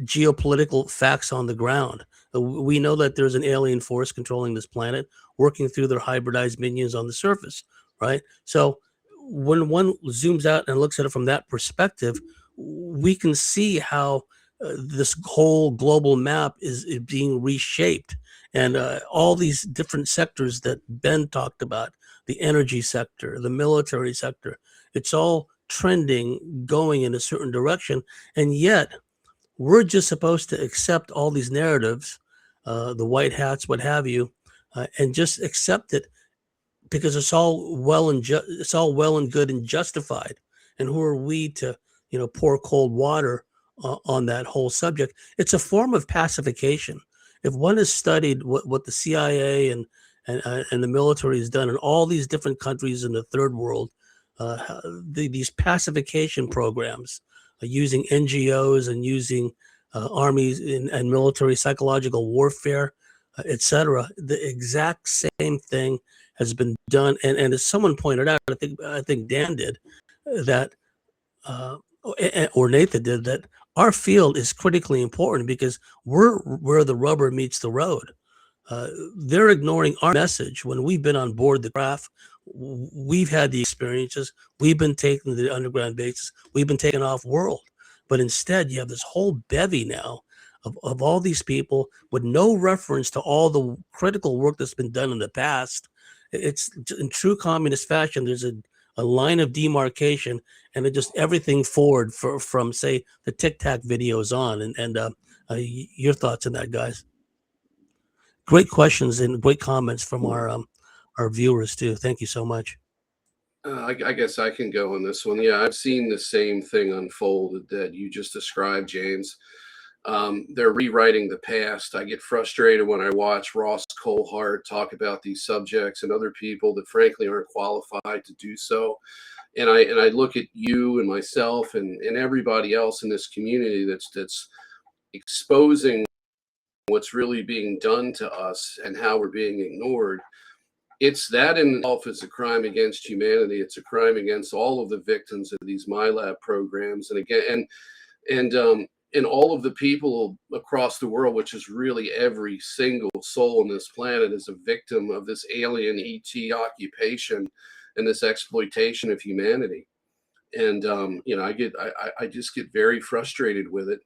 geopolitical facts on the ground. We know that there's an alien force controlling this planet, working through their hybridized minions on the surface, right? So when one zooms out and looks at it from that perspective, we can see how this whole global map is being reshaped, and all these different sectors that Ben talked about, the energy sector, the military sector, it's all trending, going in a certain direction, and yet we're just supposed to accept all these narratives, the white hats, what have you, and just accept it because it's all it's all well and good and justified. And who are we to, pour cold water on that whole subject? It's a form of pacification. If one has studied what the CIA and the military has done in all these different countries in the third world, these pacification programs using NGOs and using armies and military psychological warfare, etc. The exact same thing has been done, and as someone pointed out, I think Dan did that, uh, or Nathan did that. Our field is critically important because we're where the rubber meets the road. They're ignoring our message when we've been on board the craft. We've had the experiences. We've been taken to the underground bases. We've been taken off world. But instead, you have this whole bevy now of all these people with no reference to all the critical work that's been done in the past. It's in true communist fashion. There's a line of demarcation, and it just everything forward from say the Tic Tac videos on. And your thoughts on that, guys? Great questions and great comments from our viewers too. Thank you so much. I guess I can go on this one. Yeah, I've seen the same thing unfold that you just described, James. They're rewriting the past. I get frustrated when I watch Ross Coulthart talk about these subjects and other people that frankly aren't qualified to do so. And I look at you and myself and everybody else in this community that's exposing what's really being done to us and how we're being ignored. It's that in itself is a crime against humanity. It's a crime against all of the victims of these Milab programs. And again, and and all of the people across the world, which is really every single soul on this planet, is a victim of this alien ET occupation and this exploitation of humanity. And I just get very frustrated with it.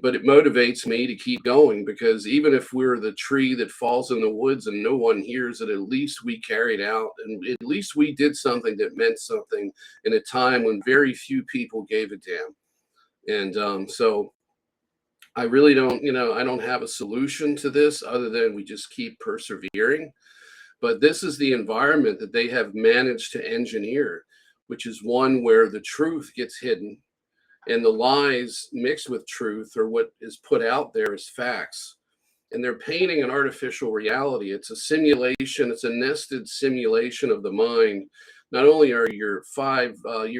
But it motivates me to keep going, because even if we're the tree that falls in the woods and no one hears it, at least we carried out, and at least we did something that meant something in a time when very few people gave a damn. And so I really don't, I don't have a solution to this other than we just keep persevering. But this is the environment that they have managed to engineer, which is one where the truth gets hidden and the lies mixed with truth, or what is put out there as facts. And they're painting an artificial reality. It's a simulation. It's a nested simulation of the mind. Not only are you're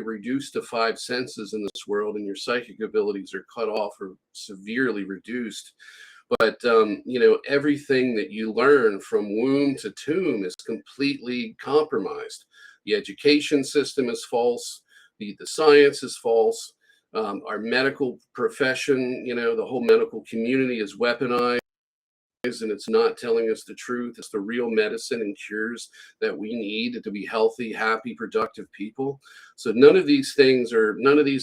reduced to 5 senses in this world, and your psychic abilities are cut off or severely reduced, but everything that you learn from womb to tomb is completely compromised. The education system is false. The science is false. Our medical profession, the whole medical community is weaponized, and it's not telling us the truth. It's the real medicine and cures that we need to be healthy, happy, productive people. So none of these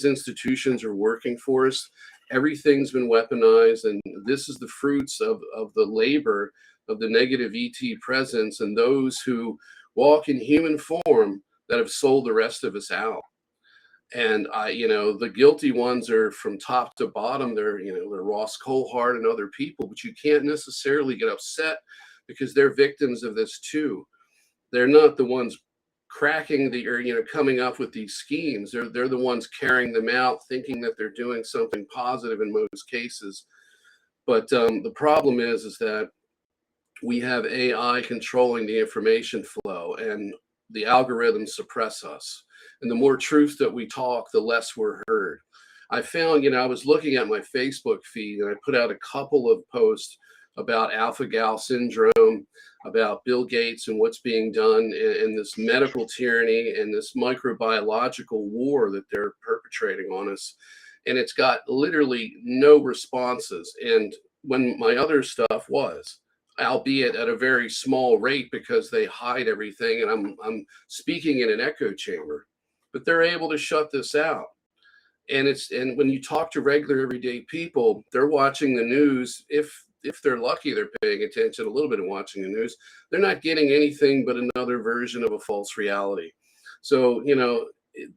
institutions are working for us. Everything's been weaponized, and this is the fruits of the labor of the negative ET presence and those who walk in human form that have sold the rest of us out. And the guilty ones are from top to bottom. They're Ross Coulthart and other people, but you can't necessarily get upset because they're victims of this too. They're not the ones cracking coming up with these schemes. They're the ones carrying them out, thinking that they're doing something positive in most cases. But the problem is that we have AI controlling the information flow, and the algorithms suppress us. And the more truth that we talk, the less we're heard. I found, I was looking at my Facebook feed, and I put out a couple of posts about alpha-gal syndrome, about Bill Gates and what's being done in this medical tyranny and this microbiological war that they're perpetrating on us. And it's got literally no responses. And when my other stuff was, albeit at a very small rate because they hide everything, and I'm speaking in an echo chamber, but they're able to shut this out. And when you talk to regular everyday people, they're watching the news. If they're lucky, they're paying attention a little bit and watching the news. They're not getting anything but another version of a false reality. So,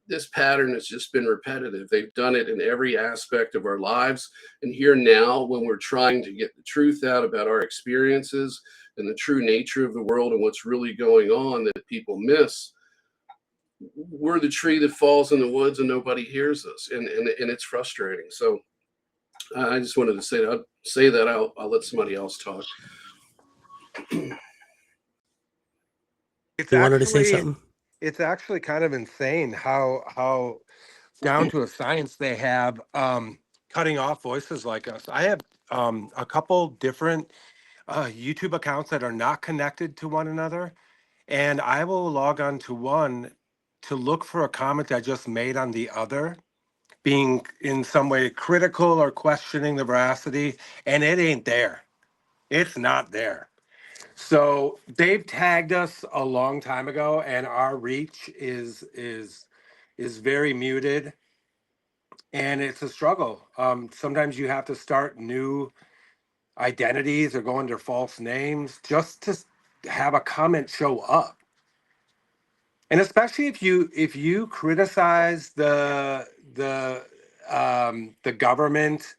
this pattern has just been repetitive. They've done it in every aspect of our lives. And here now, when we're trying to get the truth out about our experiences and the true nature of the world and what's really going on that people miss, we're the tree that falls in the woods and nobody hears us. And it's frustrating. So I just wanted to say that. I'll let somebody else talk. You wanted to say something? It's actually kind of insane how down to a science they have cutting off voices like us. I have a couple different YouTube accounts that are not connected to one another, and I will log on to one to look for a comment I just made on the other, being in some way critical or questioning the veracity, and it ain't there. It's not there. So they've tagged us a long time ago, and our reach is very muted, and it's a struggle. Sometimes you have to start new identities or go under false names just to have a comment show up. And especially if you criticize the government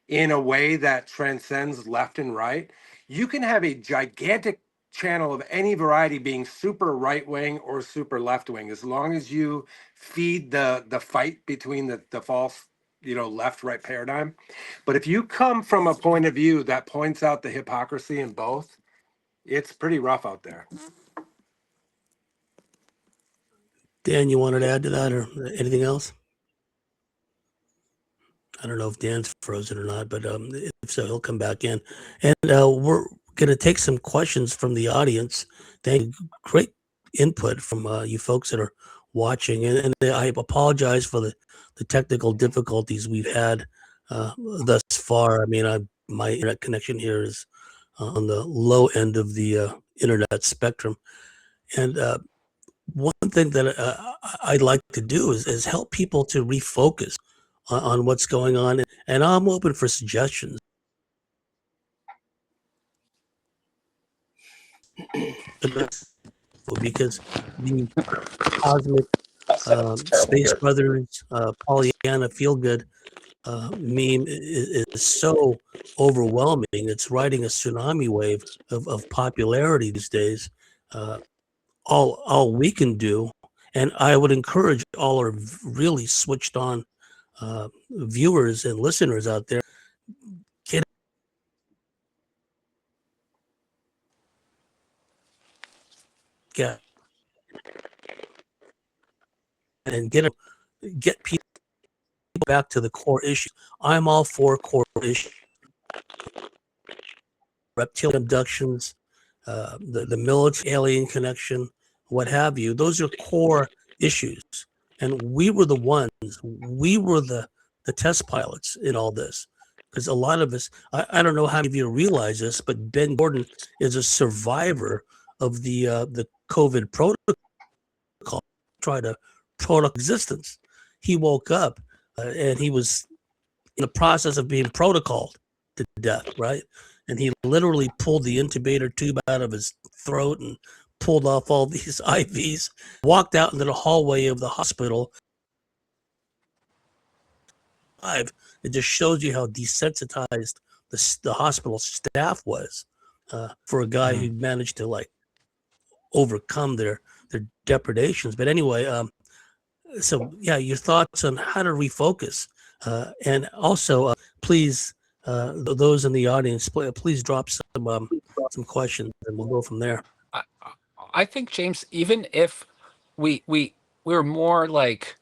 in a way that transcends left and right, you can have a gigantic channel of any variety being super right wing or super left wing, as long as you feed the fight between the false left right paradigm. But if you come from a point of view that points out the hypocrisy in both, it's pretty rough out there. Dan, you wanted to add to that or anything else? I don't know if Dan's frozen or not, but if so, he'll come back in. And we're going to take some questions from the audience. Thank you. Great input from you folks that are watching. And I apologize for the technical difficulties we've had thus far. I mean, my internet connection here is on the low end of the internet spectrum. And one thing that I'd like to do is help people to refocus on what's going on. And I'm open for suggestions. Because the cosmic Space Brothers, Pollyanna Feel Good meme is so overwhelming. It's riding a tsunami wave of popularity these days. All we can do, and I would encourage all our really switched on viewers and listeners out there, get people back to the core issue. I'm all for core issues, reptilian abductions, the military alien connection, what have you. Those are core issues, and we were the ones. We were the test pilots in all this, because a lot of us. I don't know how many of you realize this, but Ben Gordon is a survivor of the COVID protocol. Try to protocol existence. He woke up and he was in the process of being protocoled to death, right? And he literally pulled the intubator tube out of his throat and pulled off all these IVs, walked out into the hallway of the hospital. It just shows you how desensitized the hospital staff was for a guy who managed to like overcome their depredations. But anyway, so yeah, your thoughts on how to refocus, and also please, those in the audience, please drop some questions, and we'll go from there. I think, James, even if we're more like,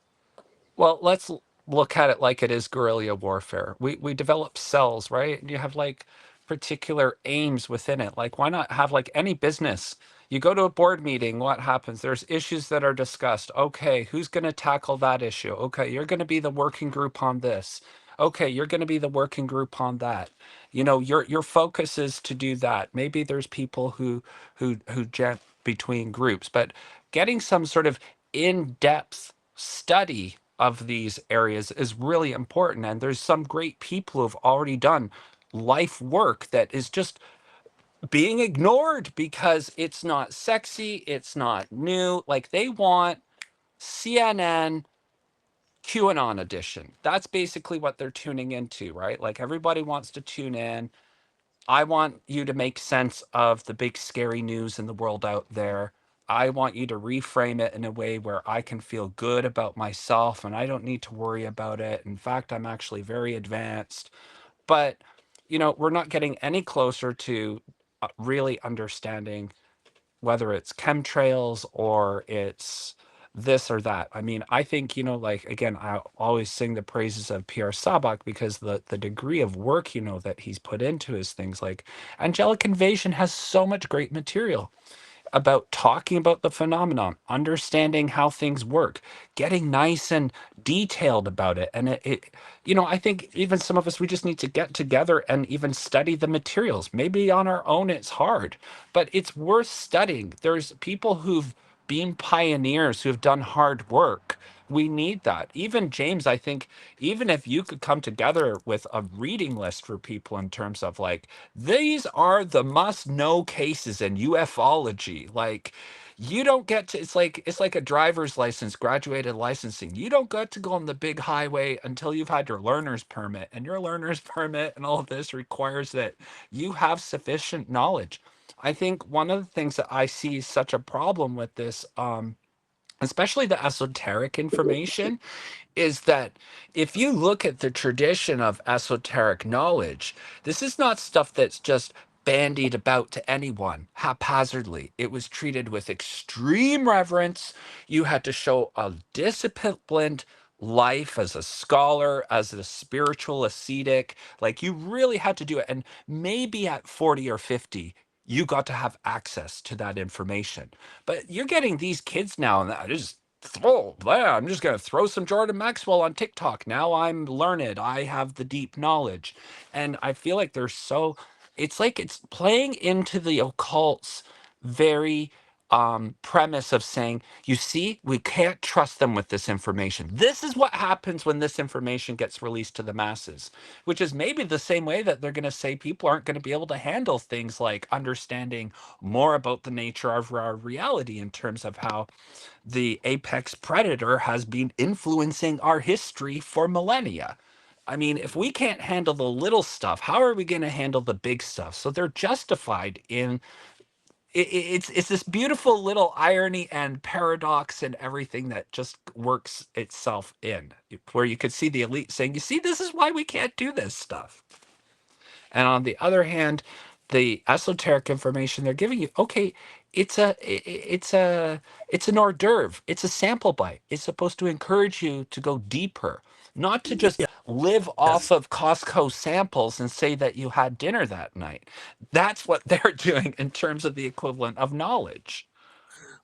well, let's look at it like it is guerrilla warfare. We develop cells, right? And you have like particular aims within it. Like, why not have like any business? You go to a board meeting, what happens? There's issues that are discussed. Okay, who's going to tackle that issue? Okay, you're going to be the working group on this. Okay, you're going to be the working group on that. You know, your focus is to do that. Maybe there's people who jump between groups, but getting some sort of in-depth study of these areas is really important. And there's some great people who've already done life work that is just being ignored because it's not sexy, it's not new. Like, they want CNN QAnon edition. That's basically what they're tuning into, right? Like, everybody wants to tune in. I want you to make sense of the big scary news in the world out there. I want you to reframe it in a way where I can feel good about myself and I don't need to worry about it. In fact, I'm actually very advanced. But, you know, we're not getting any closer to really understanding whether it's chemtrails or it's this or that. I mean, I think, you know, like, again, I always sing the praises of Pierre Sabak because the degree of work, you know, that he's put into his things. Like, Angelic Invasion has so much great material about talking about the phenomenon, understanding how things work, getting nice and detailed about it. And you know, I think even some of us, we just need to get together and even study the materials. Maybe on our own it's hard, but it's worth studying. There's people who've been pioneers, who've done hard work. We need that. Even James, I think, even if you could come together with a reading list for people in terms of like, these are the must know cases in ufology. Like, you don't get to, it's like a driver's license, graduated licensing. You don't get to go on the big highway until you've had your learner's permit, and your learner's permit and all of this requires that you have sufficient knowledge. I think one of the things that I see such a problem with this, especially the esoteric information, is that if you look at the tradition of esoteric knowledge, this is not stuff that's just bandied about to anyone haphazardly. It was treated with extreme reverence. You had to show a disciplined life as a scholar, as a spiritual ascetic. Like, you really had to do it. And maybe at 40 or 50, you got to have access to that information. But you're getting these kids now, and that is oh, yeah, I'm just going to throw some Jordan Maxwell on TikTok. Now I'm learned. I have the deep knowledge. And I feel like it's like it's playing into the occult's very premise of saying, you see, we can't trust them with this information. This is what happens when this information gets released to the masses, which is maybe the same way that they're going to say people aren't going to be able to handle things like understanding more about the nature of our reality in terms of how the apex predator has been influencing our history for millennia. I mean, if we can't handle the little stuff, how are we going to handle the big stuff? So they're justified in it's this beautiful little irony and paradox and everything that just works itself in, where you could see the elite saying, "You see, this is why we can't do this stuff." And on the other hand, the esoteric information they're giving you, okay, it's an hors d'oeuvre. It's a sample bite. It's supposed to encourage you to go deeper, not to just Yeah. live off Yes. of Costco samples and say that you had dinner that night. That's what they're doing in terms of the equivalent of knowledge.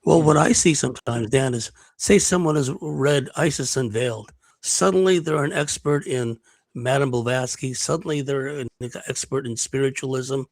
Well, what I see sometimes, Dan, is say someone has read Isis Unveiled. Suddenly they're an expert in Madame Blavatsky. Suddenly they're an expert in spiritualism.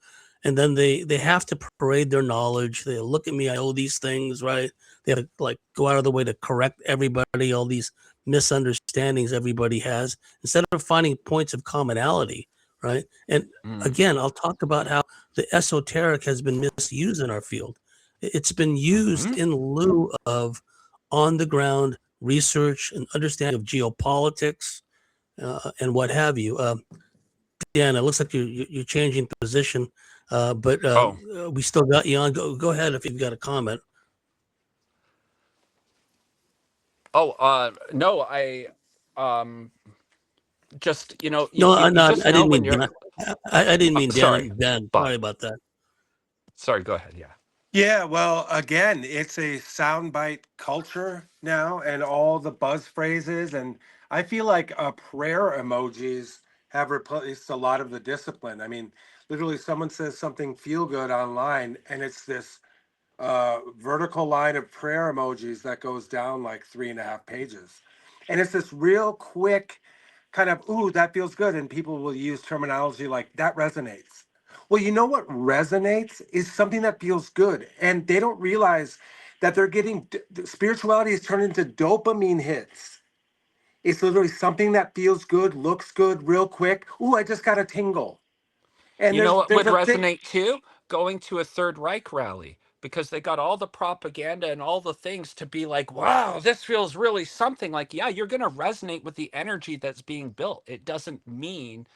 And then they have to parade their knowledge. They look at me, I know these things, right? They have to like go out of the way to correct everybody, all these misunderstandings everybody has, instead of finding points of commonality, right? And Mm. again, I'll talk about how the esoteric has been misused in our field. It's been used in lieu of on the ground research and understanding of geopolitics and what have you. Dan, it looks like you're changing position, but we still got you on. Go ahead if you've got a comment. No, I just, No, you no, just I know didn't when mean you're, Dan. I didn't mean Dan. I sorry, mean Ben. Bob. Sorry about that. Sorry, go ahead. Yeah. Yeah, well, again, it's a soundbite culture now, and all the buzz phrases. And I feel like prayer emojis have replaced a lot of the discipline. I mean, literally, someone says something feel good online, and it's this vertical line of prayer emojis that goes down like 3.5 pages. And it's this real quick kind of, ooh, that feels good. And people will use terminology like that resonates. Well, you know what resonates is something that feels good. And they don't realize that they're getting spirituality is turned into dopamine hits. It's literally something that feels good, looks good, real quick. Ooh, I just got a tingle. And You know what there's would a thing, resonate too? Going to a Third Reich rally, because they got all the propaganda and all the things to be like, wow, this feels really something. Like, yeah, you're going to resonate with the energy that's being built. It doesn't mean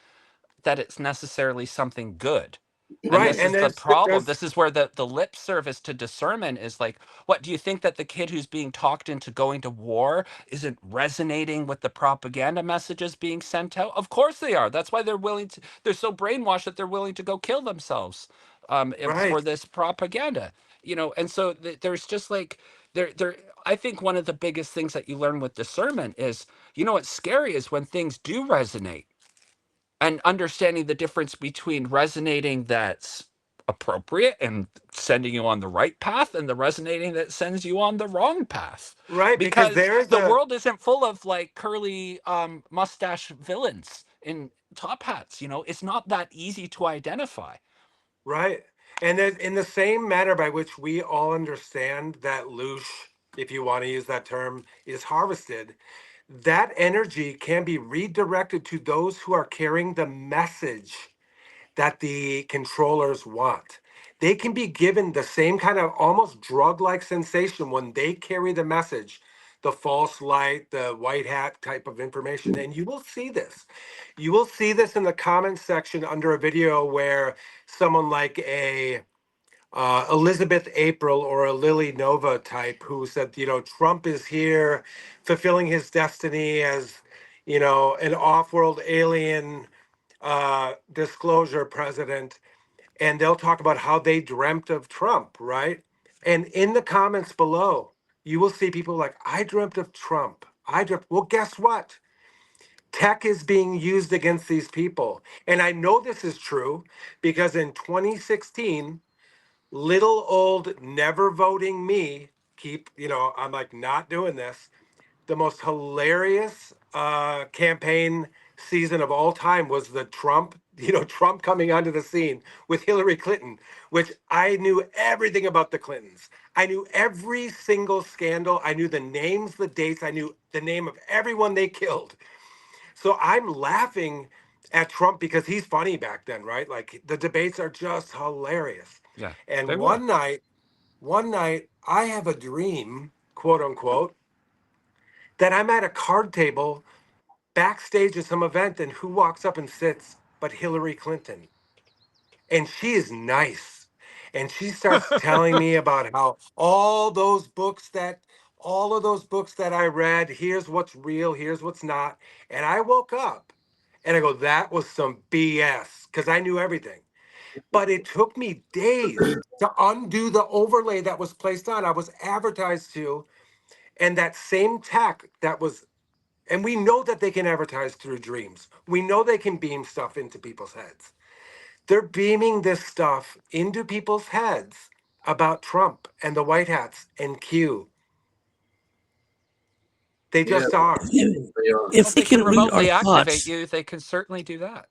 that it's necessarily something good. And right? this And is the there's problem. there's This is where the lip service to discernment is like, what do you think that the kid who's being talked into going to war isn't resonating with the propaganda messages being sent out? Of course they are. That's why they're so brainwashed that they're willing to go kill themselves for right. this propaganda. And so there's just like there I think one of the biggest things that you learn with discernment is, what's scary is when things do resonate, and understanding the difference between resonating that's appropriate and sending you on the right path, and the resonating that sends you on the wrong path, Right, because because there's the a world isn't full of like curly mustache villains in top hats. It's not that easy to identify. right, and then in the same manner by which we all understand that loosh, if you want to use that term, is harvested, that energy can be redirected to those who are carrying the message that the controllers want. They can be given the same kind of almost drug like sensation when they carry the message, the false light, the white hat type of information. And you will see this. You will see this in the comments section under a video where someone like a Elizabeth April or a Lily Nova type who said, Trump is here fulfilling his destiny as, an off world alien disclosure president, and they'll talk about how they dreamt of Trump, right? And in the comments below, you will see people like, I dreamt of Trump. I dreamt. Well, guess what? Tech is being used against these people. And I know this is true because in 2016, little old never voting me keep, I'm like, not doing this. The most hilarious campaign season of all time was the Trump, Trump coming onto the scene with Hillary Clinton, which I knew everything about the Clintons. I knew every single scandal. I knew the names, the dates. I knew the name of everyone they killed. So I'm laughing at Trump because he's funny back then, right? Like the debates are just hilarious. Yeah, And they were. one night I have a dream, quote unquote, that I'm at a card table backstage at some event, and who walks up and sits but Hillary Clinton? And she is nice. And she starts telling me about how all of those books that I read, here's what's real, here's what's not. And I woke up and I go, that was some BS, because I knew everything. But it took me days to undo the overlay that was placed on. I was advertised to, and that same tech that was, and we know that they can advertise through dreams. We know they can beam stuff into people's heads. They're beaming this stuff into people's heads about Trump and the White Hats and Q. They Yeah, just are. they are. Well, If they they can can read our remotely activate thoughts, you. They can certainly do that.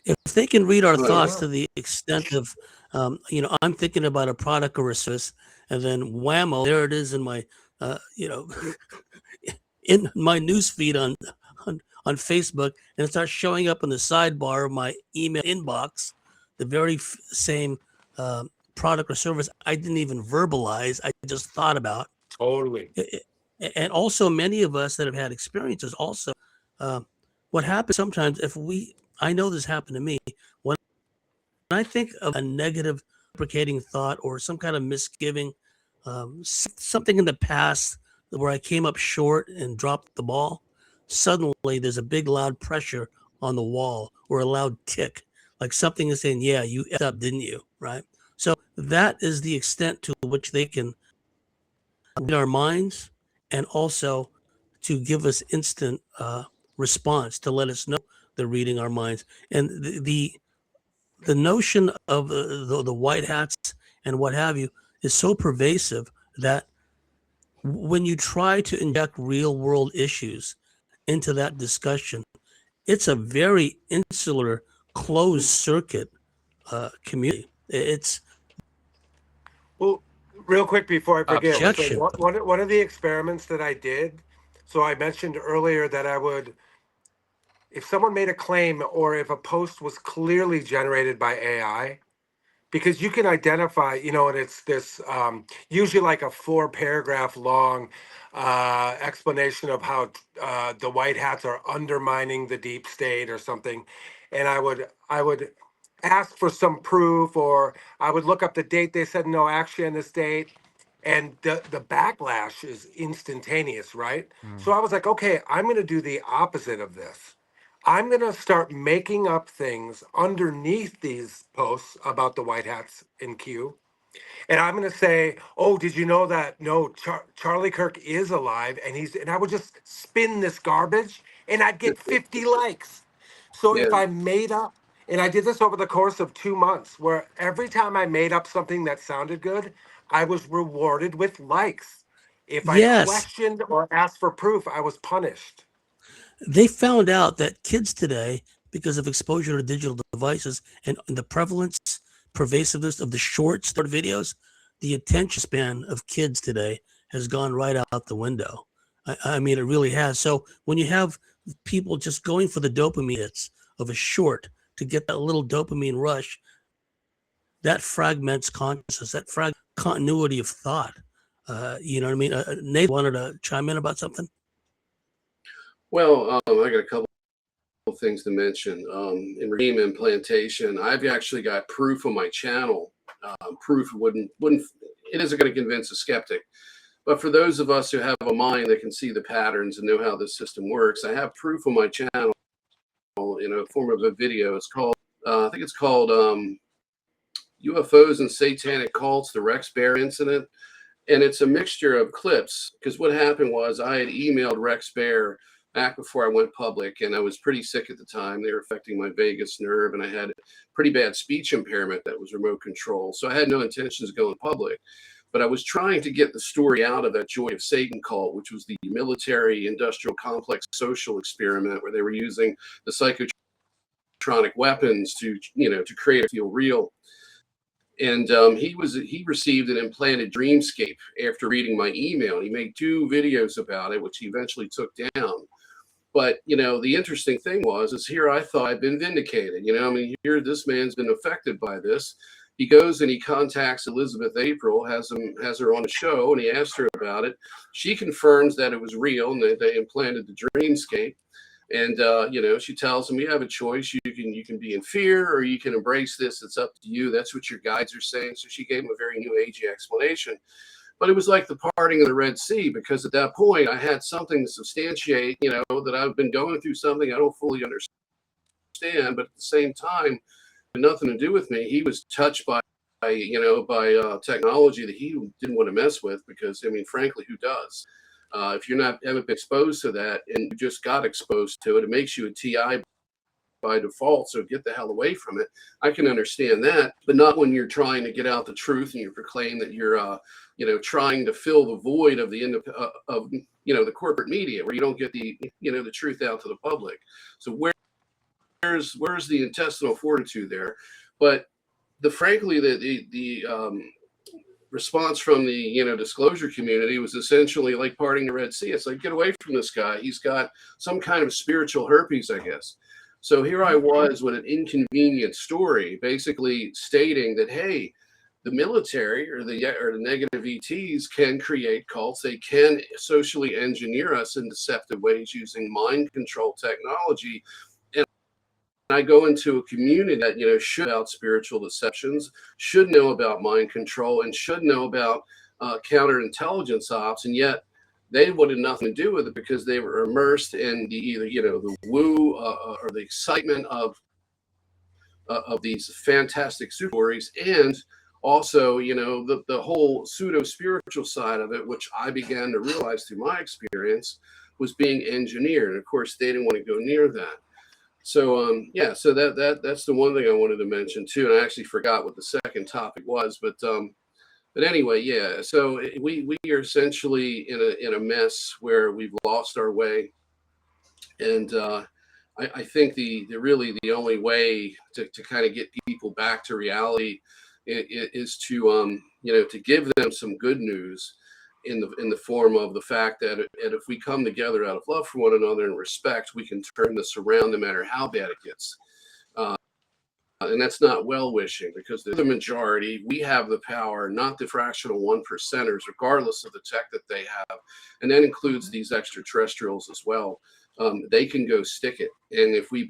if they can read our Right. thoughts Yeah. to the extent of, I'm thinking about a product or a service, and then whammo, there it is in my, in my newsfeed on Facebook, and it starts showing up in the sidebar of my email inbox, the very same product or service I didn't even verbalize, I just thought about. Totally. And also many of us that have had experiences also, what happens sometimes I know this happened to me, when I think of a negative deprecating thought or some kind of misgiving, something in the past where I came up short and dropped the ball, suddenly there's a big loud pressure on the wall or a loud tick, like something is saying, yeah, you effed up, didn't you? Right? So that is the extent to which they can read our minds, and also to give us instant response to let us know they're reading our minds. And the notion of the white hats and what have you is so pervasive that when you try to inject real world issues into that discussion, it's a very insular, closed circuit community. It's Well, real quick before I forget, so Absolutely. objection. one of the experiments that I did, so I mentioned earlier that I would, if someone made a claim or if a post was clearly generated by AI, because you can identify, and it's this usually like a 4-paragraph long explanation of how the white hats are undermining the deep state or something, and I would ask for some proof, or I would look up the date they said no action in this date, and the backlash is instantaneous, right? So I was like, okay, I'm going to do the opposite of this. I'm going to start making up things underneath these posts about the white hats in Q. And I'm going to say, oh, did you know that? No, Charlie Kirk is alive. And I would just spin this garbage and I'd get 50 likes. So Yeah, if I made up, and I did this over the course of 2 months, where every time I made up something that sounded good, I was rewarded with likes. If I Yes, questioned or asked for proof, I was punished. they found out that kids today, because of exposure to digital devices and the prevalence, pervasiveness of the short videos, the attention span of kids today has gone right out the window. I mean, it really has. So when you have people just going for the dopamine hits of a short to get that little dopamine rush, that fragments consciousness, that continuity of thought. You know what I mean? Nate wanted to chime in about something. well, I got a couple of things to mention. In regime implantation, I've actually got proof on my channel. Proof wouldn't it isn't going to convince a skeptic, but for those of us who have a mind that can see the patterns and know how the system works, I have proof on my channel in a form of a video. It's called I think it's called UFOs and Satanic Cults: The Rex Bear Incident. And it's a mixture of clips, because what happened was I had emailed Rex Bear back before I went public, and I was pretty sick at the time. They were affecting my vagus nerve, and I had pretty bad speech impairment that was remote control. So I had no intentions of going public. But I was trying to get the story out of that Joy of Satan cult, which was the military industrial complex social experiment where they were using the psychotronic weapons to, to create it feel real. And he received an implanted dreamscape after reading my email. He made 2 videos about it, which he eventually took down. But, the interesting thing is here I thought I'd been vindicated. Here this man's been affected by this. He goes and he contacts Elizabeth April, has her on a show, and he asked her about it. She confirms that it was real and that they implanted the dreamscape. And she tells him, you have a choice. You can be in fear or you can embrace this. It's up to you. That's what your guides are saying. So she gave him a very new agey explanation. But it was like the parting of the Red Sea, because at that point I had something to substantiate, that I've been going through something I don't fully understand, but at the same time, nothing to do with me. He was touched by technology that he didn't want to mess with, because frankly, who does? If you haven't been exposed to that and you just got exposed to it, it makes you a TI by default. So get the hell away from it. I can understand that, but not when you're trying to get out the truth and you proclaim that you're trying to fill the void of the corporate media, where you don't get the truth out to the public. So where's the intestinal fortitude there? But frankly, the response from the disclosure community was essentially like parting the Red Sea. It's like, get away from this guy. He's got some kind of spiritual herpes, I guess. So here I was with an inconvenient story, basically stating that, hey, the military or the negative ETs can create cults. They can socially engineer us in deceptive ways using mind control technology. And I go into a community that should know about spiritual deceptions, should know about mind control, and should know about counterintelligence ops, and yet they wanted nothing to do with it because they were immersed in the woo or the excitement of these fantastic stories, and also the whole pseudo spiritual side of it, which I began to realize through my experience was being engineered. And of course, they didn't want to go near that. So so that's the one thing I wanted to mention too. And I actually forgot what the second topic was, but anyway, yeah. So we are essentially in a mess where we've lost our way, and I think the only way to kind of get people back to reality is to to give them some good news in the form of the fact that if we come together out of love for one another and respect, we can turn this around no matter how bad it gets. And that's not well-wishing, because the majority, we have the power, not the fractional 1%ers, regardless of the tech that they have. And that includes these extraterrestrials as well. They can go stick it. And if we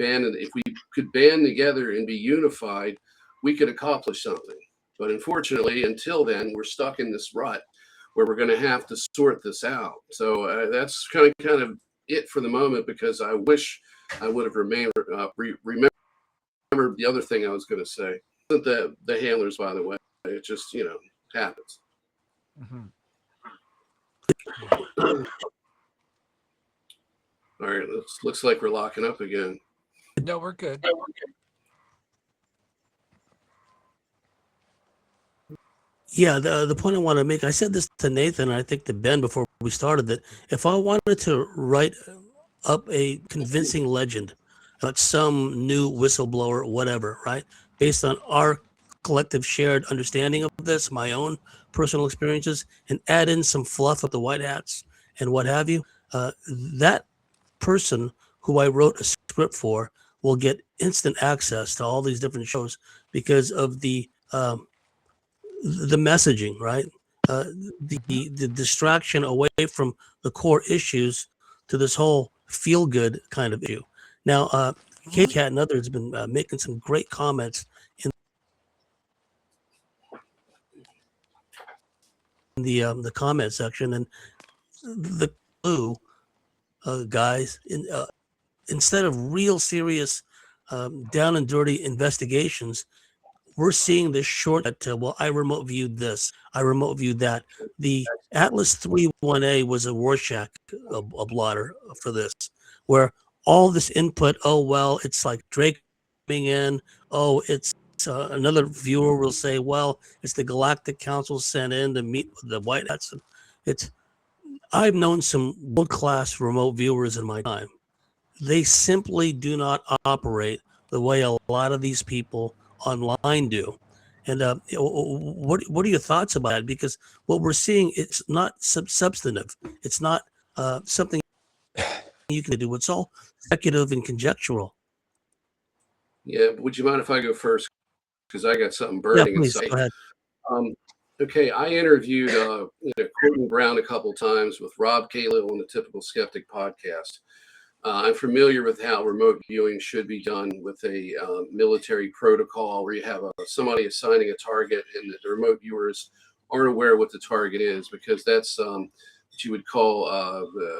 could band together and be unified, we could accomplish something. But unfortunately, until then, we're stuck in this rut where we're going to have to sort this out. So that's kind of it for the moment, because I wish I would have remembered the other thing I was going to say. The handlers, by the way, it just happens. Mm-hmm. All right, looks like we're locking up again. No, we're good. Yeah, the point I want to make, I said this to Nathan, and I think to Ben before we started, that if I wanted to write up a convincing legend, like some new whistleblower, whatever, right, based on our collective shared understanding of this, my own personal experiences, and add in some fluff of the white hats and what have you, that person who I wrote a script for will get instant access to all these different shows because of the messaging, right? The distraction away from the core issues to this whole feel-good kind of issue. Now, K-Cat and others have been making some great comments in the comment section, and the clue, guys, instead of real serious down and dirty investigations, we're seeing this short well, I remote viewed this, I remote viewed that. The Atlas 3-1A was a Rorschach a blotter for this, where all this input, oh, well, it's like Drake coming in, oh, it's another viewer will say, well, it's the Galactic Council sent in to meet with the White Hats. I've known some world-class remote viewers in my time. They simply do not operate the way a lot of these people online do. And what are your thoughts about that? Because what we're seeing, it's not substantive. It's not something you can do. It's all speculative and conjectural. Yeah, would you mind if I go first? Because I got something Yeah, burning please inside. go ahead. Okay, I interviewed Courtney Brown a couple times with Rob Cahill on the Typical Skeptic podcast. I'm familiar with how remote viewing should be done with a military protocol where you have somebody assigning a target and the remote viewers aren't aware what the target is, because that's what you would call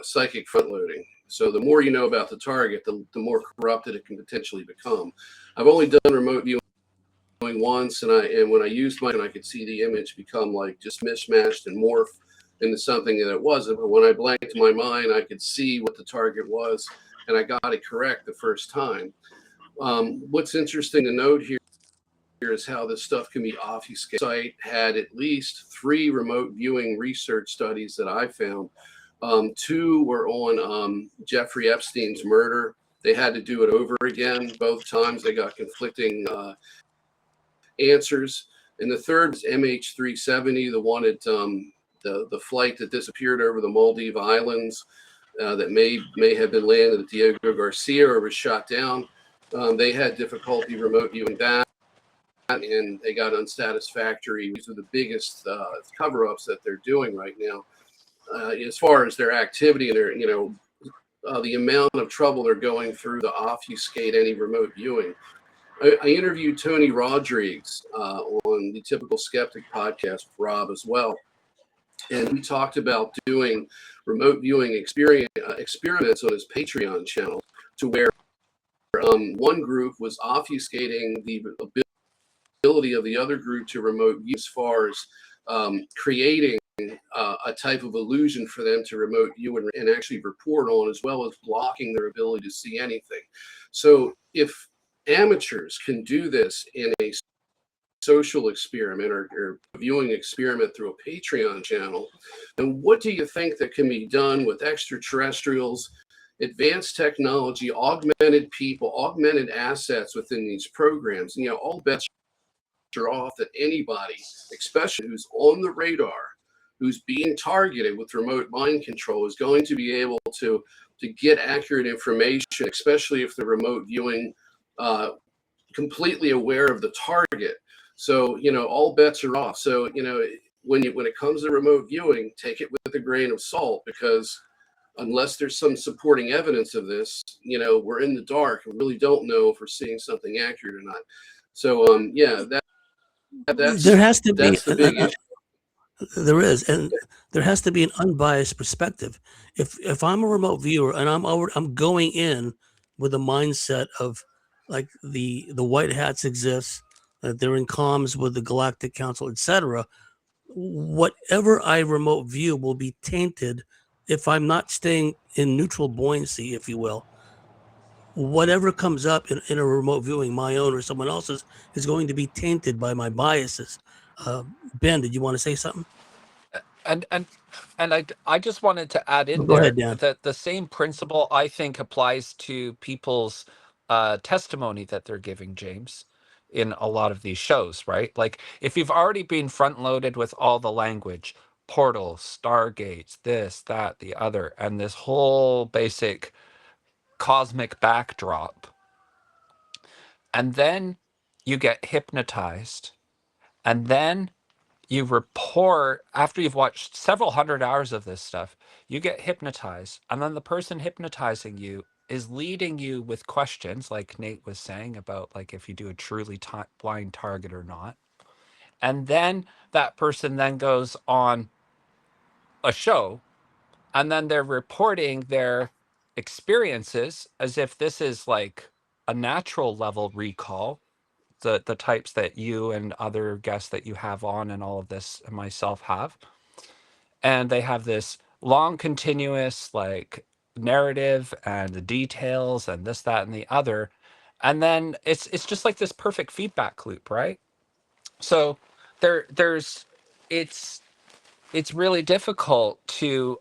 psychic front loading. So the more you know about the target, the more corrupted it can potentially become. I've only done remote viewing once, and when I used mine, I could see the image become like just mishmashed and morph into something that it wasn't. But when I blanked my mind, I could see what the target was, and I got it correct the first time. What's interesting to note here is how this stuff can be obfuscated. The site had at least 3 remote viewing research studies that I found. 2 were on Jeffrey Epstein's murder. They had to do it over again. Both times they got conflicting answers. And the third is MH370, the one at the flight that disappeared over the Maldive Islands that may have been landed at Diego Garcia or was shot down. They had difficulty remote viewing that, and they got unsatisfactory. These are the biggest cover-ups that they're doing right now. As far as their activity and their, the amount of trouble they're going through to obfuscate any remote viewing. I interviewed Tony Rodriguez on the Typical Skeptic podcast with Rob as well. And we talked about doing remote viewing experiments on his Patreon channel, to where one group was obfuscating the ability of the other group to remote view, as far as creating a type of illusion for them to remote view and actually report on, as well as blocking their ability to see anything. So if amateurs can do this in a social experiment or viewing experiment through a Patreon channel, then what do you think that can be done with extraterrestrials, advanced technology, augmented people, augmented assets within these programs? And, all bets are off that anybody, especially who's on the radar, who's being targeted with remote mind control, is going to be able to get accurate information, especially if the remote viewing completely aware of the target. So, all bets are off. So, when it comes to remote viewing, take it with a grain of salt, because unless there's some supporting evidence of this, we're in the dark and really don't know if we're seeing something accurate or not. So, There has to be that's the big issue. There is, and there has to be an unbiased perspective. If I'm a remote viewer and I'm going in with a mindset of, like, the White Hats exist, that they're in comms with the Galactic Council, etc., whatever I remote view will be tainted if I'm not staying in neutral buoyancy, if you will. Whatever comes up in a remote viewing, my own or someone else's, is going to be tainted by my biases. Ben, did you want to say something? And I just wanted to add in Go there ahead, Dan. that the same principle, I think, applies to people's testimony that they're giving, James, in a lot of these shows, right? Like, if you've already been front loaded with all the language, portals, stargates, this, that, the other, and this whole basic cosmic backdrop, and then you get hypnotized, and then you report, after you've watched several hundred hours of this stuff, you get hypnotized, and then the person hypnotizing you is leading you with questions, like Nate was saying about, like, if you do a truly blind target or not. And then that person then goes on a show, and then they're reporting their experiences as if this is like a natural level recall, the types that you and other guests that you have on and all of this and myself have. And they have this long continuous, like, narrative and the details and this, that, and the other. And then it's just like this perfect feedback loop, right? So there's it's it's really difficult to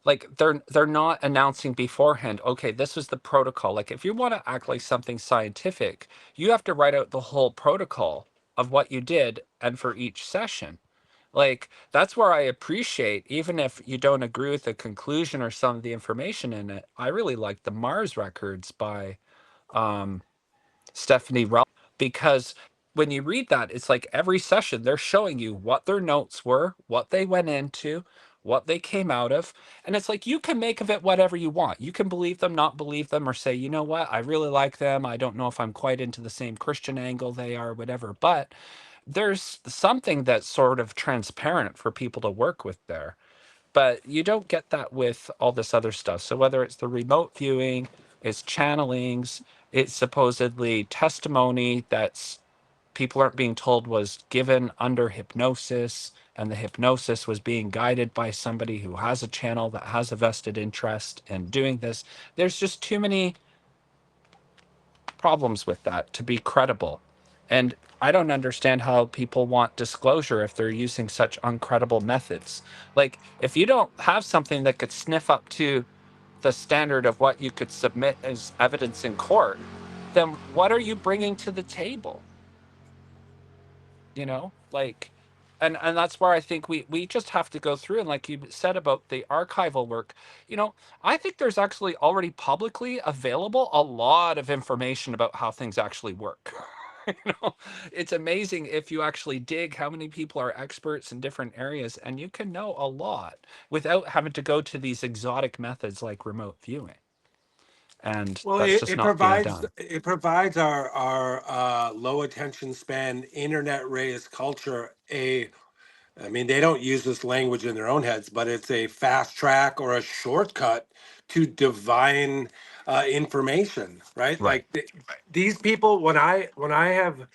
like they're not announcing beforehand, okay, this is the protocol. Like if you want to act like something scientific, you have to write out the whole protocol of what you did and for each session. Like that's where I appreciate, even if you don't agree with the conclusion or some of the information in it, I really like the Mars records by um Stephanie Rel, because when you read that, it's like every session they're showing you what their notes were, what they went into, what they came out of. And it's like you can make of it whatever you want. You can believe them, not believe them, or say, you know what, I really like them. I don't know if I'm quite into the same Christian angle they are, whatever. But there's something that's sort of transparent for people to work with there. But you don't get that with all this other stuff. So whether it's the remote viewing, it's channelings, it's supposedly testimony that's people aren't being told was given under hypnosis, and the hypnosis was being guided by somebody who has a channel that has a vested interest in doing this. There's just too many problems with that to be credible. And I don't understand how people want disclosure if they're using such uncredible methods. Like, if you don't have something that could sniff up to the standard of what you could submit as evidence in court, then what are you bringing to the table? You know, like, and that's where I think we just have to go through, and like you said about the archival work, you know, I think there's actually already publicly available a lot of information about how things actually work. You know, it's amazing if you actually dig how many people are experts in different areas, and you can know a lot without having to go to these exotic methods like remote viewing. And Well, that's just not being done. it provides our low attention span, internet raised culture a. I mean, they don't use this language in their own heads, but it's a fast track or a shortcut to divine information, right? Right. Like these people, when I have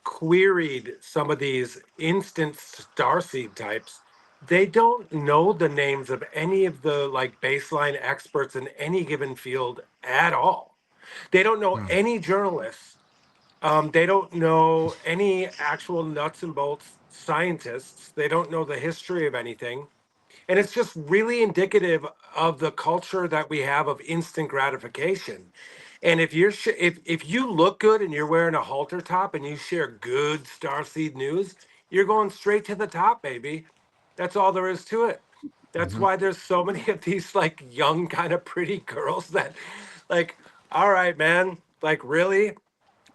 queried some of these instant starseed types, they don't know the names of any of the like baseline experts in any given field at all. They don't know Hmm. any journalists. They don't know any actual nuts and bolts scientists. They don't know the history of anything. And it's just really indicative of the culture that we have of instant gratification. And if you look good and you're wearing a halter top and you share good starseed news, you're going straight to the top, baby. That's all there is to it. That's Hmm. why there's so many of these like young kind of pretty girls that like, all right, man, like really?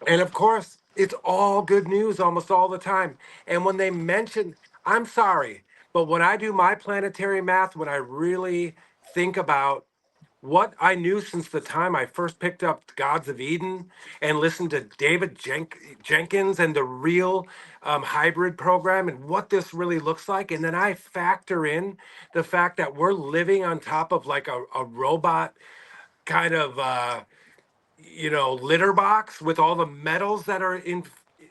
And of course, it's all good news almost all the time. And when they mention, I'm sorry, but when I do my planetary math, when I really think about what I knew since the time I first picked up Gods of Eden and listened to David Jenkins and the real hybrid program and what this really looks like. And then I factor in the fact that we're living on top of like a robot kind of litter box with all the metals that are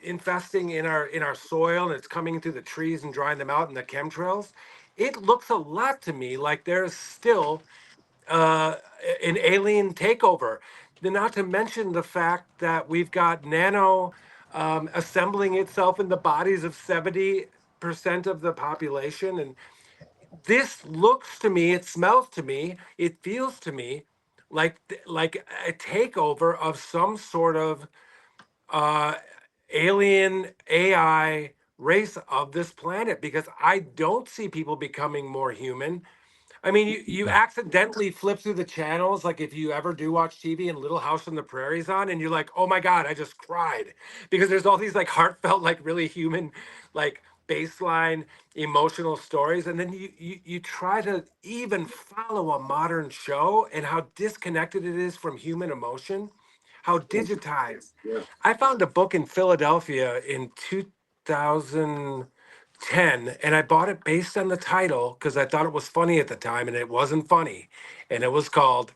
infesting in our soil, and it's coming through the trees and drying them out in the chemtrails. It looks a lot to me like there's still uh, an alien takeover. Not to mention the fact that we've got nano assembling itself in the bodies of 70% of the population. And this looks to me, it smells to me, it feels to me like a takeover of some sort of uh, alien AI race of this planet, because I don't see people becoming more human. I mean, you No. accidentally flip through the channels, like if you ever do watch TV and Little House on the Prairie's on, and you're like, oh my God, I just cried. Because there's all these like heartfelt, like really human, like baseline emotional stories. And then you try to even follow a modern show and how disconnected it is from human emotion, how digitized. Yeah. I found a book in Philadelphia in 2010, and I bought it based on the title because I thought it was funny at the time, and it wasn't funny. And it was called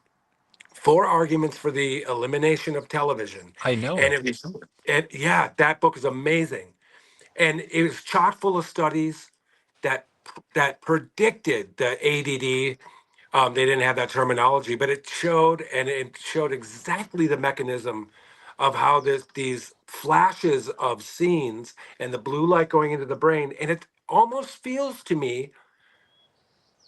Four Arguments for the Elimination of Television. I know And it. it was, and yeah, that book is amazing. And it was chock full of studies that predicted the ADD They didn't have that terminology, but it showed, and it showed exactly the mechanism of how these flashes of scenes and the blue light going into the brain, and it almost feels to me,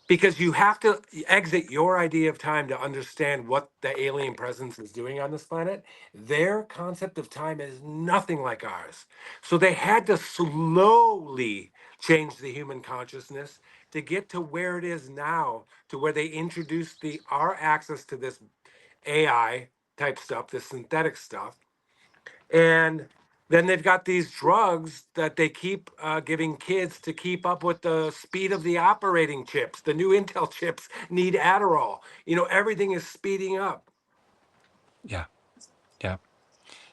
because you have to exit your idea of time to understand what the alien presence is doing on this planet. Their concept of time is nothing like ours. So they had to slowly change the human consciousness to get to where it is now, to where they introduced our access to this AI type stuff, this synthetic stuff. And then they've got these drugs that they keep giving kids to keep up with the speed of the operating chips. The new Intel chips need Adderall. Everything is speeding up. Yeah. Yeah.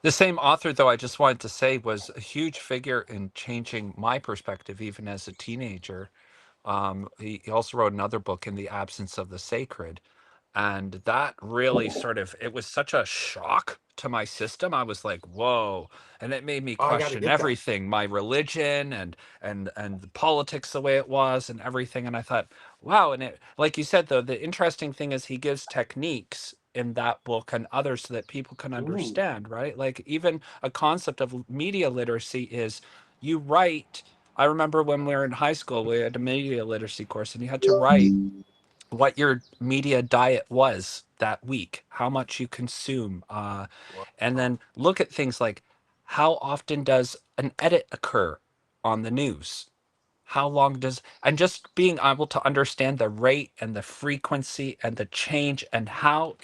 The same author, though, I just wanted to say, was a huge figure in changing my perspective, even as a teenager. He also wrote another book, In the Absence of the Sacred. And that really it was such a shock to my system. I was like, whoa. And it made me Oh, I got to question get that. everything, my religion and the politics the way it was and everything. And I thought, wow. And it, like you said, though, the interesting thing is he gives techniques in that book and others so that people can Ooh. understand, right? Like even a concept of media literacy is you write. I remember when we were in high school, we had a media literacy course and you had to write what your media diet was that week, how much you consume, and then look at things like how often does an edit occur on the news? How long does, and just being able to understand the rate and the frequency and the change and how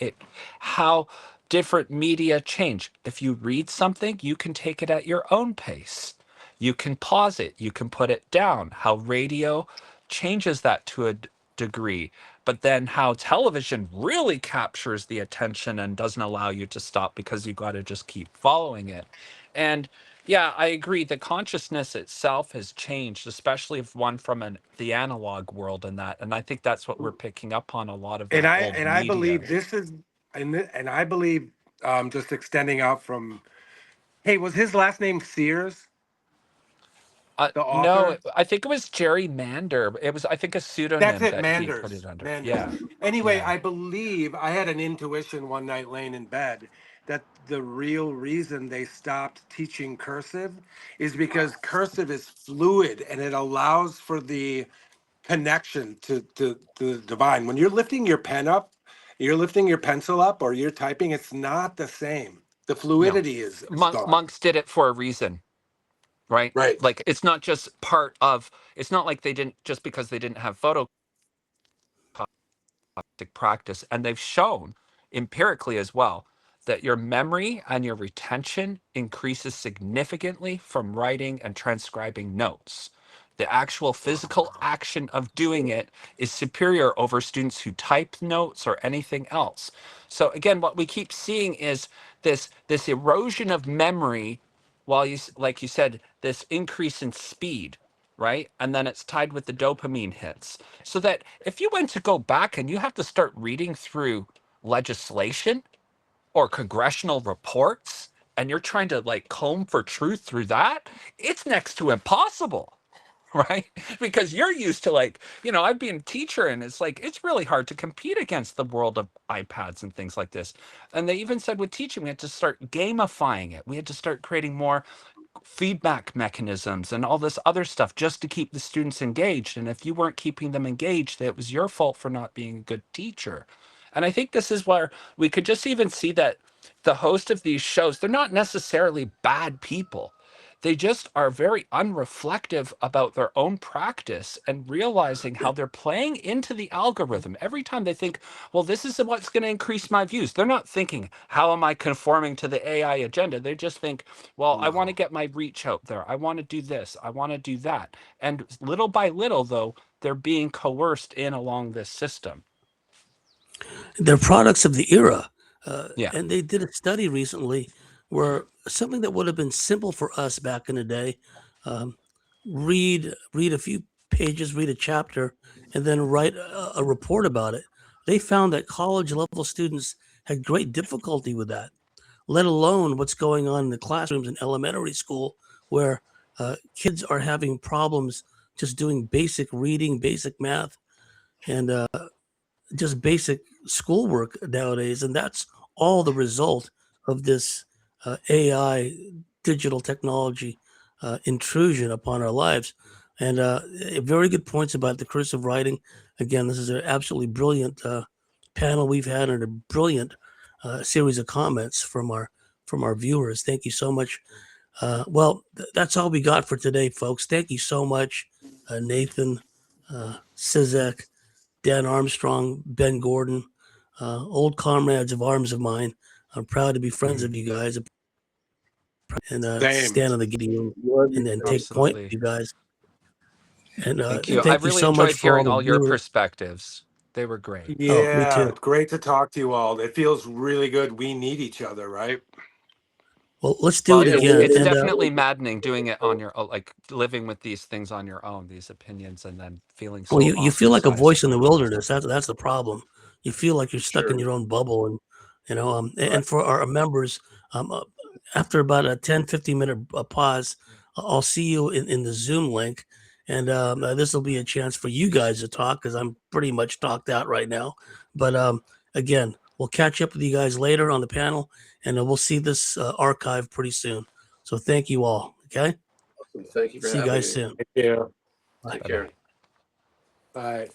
different media change. If you read something, you can take it at your own pace. You can pause it, you can put it down. How radio changes that to a degree, but then how television really captures the attention and doesn't allow you to stop because you got to just keep following it. And yeah, I agree. The consciousness itself has changed, especially if one from the analog world and that. And I think that's what we're picking up on a lot of And that I old and I media. believe this is, and I believe, just extending out from. Hey, was his last name Sears, the No, author? I think it was Jerry Mander. It was, I think, a That's pseudonym it, that he put Manders. it under. Manders. Yeah, Anyway, yeah. I believe I had an intuition one night laying in bed that the real reason they stopped teaching cursive is because cursive is fluid and it allows for the connection to the divine. When you're lifting your pen up, you're lifting your pencil up, or you're typing, it's not the same. The No, fluidity is gone. monks did it for a reason, right? Right. Like it's not just part of, it's not like they didn't, just because they didn't have photo practice, and they've shown empirically as well that your memory and your retention increases significantly from writing and transcribing notes. The actual physical action of doing it is superior over students who type notes or anything else. So again, what we keep seeing is this erosion of memory, while like you said, this increase in speed, right? And then it's tied with the dopamine hits. So that if you went to go back and you have to start reading through legislation or congressional reports and you're trying to like comb for truth through that, it's next to impossible. Right? Because you're used to like, I've been a teacher and it's like, it's really hard to compete against the world of iPads and things like this. And they even said with teaching, we had to start gamifying it. We had to start creating more feedback mechanisms and all this other stuff just to keep the students engaged. And if you weren't keeping them engaged, it was your fault for not being a good teacher. And I think this is where we could just even see that the host of these shows, they're not necessarily bad people. They just are very unreflective about their own practice and realizing how they're playing into the algorithm. Every time they think, well, this is what's going to increase my views. They're not thinking, how am I conforming to the AI agenda? They just think, well, I want to No. get my reach out there. I want to do this. I want to do that. And little by little, though, they're being coerced in along this system. They're products of the era. Yeah. And they did a study recently where something that would have been simple for us back in the day, um, read a few pages, read a chapter, and then write a report about it. They found that college level students had great difficulty with that, let alone what's going on in the classrooms in elementary school, where kids are having problems just doing basic reading, basic math, and just basic schoolwork nowadays, and that's all the result of this AI digital technology intrusion upon our lives. And very good points about the cursive writing. Again, this is an absolutely brilliant panel we've had, and a brilliant series of comments from our viewers. Thank you so much. Well, that's all we got for today, folks. Thank you so much, Nathan, Ciszek, Dan Armstrong, Ben Gordon, old comrades of arms of mine. I'm proud to be friends of you guys and Same. stand on the giddy and then take point with Absolutely. you guys. And Thank you. I thank you really so much enjoyed for all hearing the all your viewers. perspectives. They were great. Oh, me Yeah, too. great to talk to you all. It feels really good. We need each other, right? Well, let's do Well, it Yeah, again. it's And definitely maddening doing it on your own, like living with these things on your own, these opinions, and then feeling so well, you feel like a voice ostracized. in the wilderness. That's the problem. You feel like you're stuck in sure. your own bubble, and Right. and for our members, after about a 10-15 minute pause, I'll see you in the Zoom link, and this will be a chance for you guys to talk because I'm pretty much talked out right now. But again, we'll catch up with you guys later on the panel, and we'll see this archive pretty soon. So thank you all. Okay, Awesome. Thank you for see you having guys me. soon. Thank you. Bye. Take Bye-bye. care. Bye.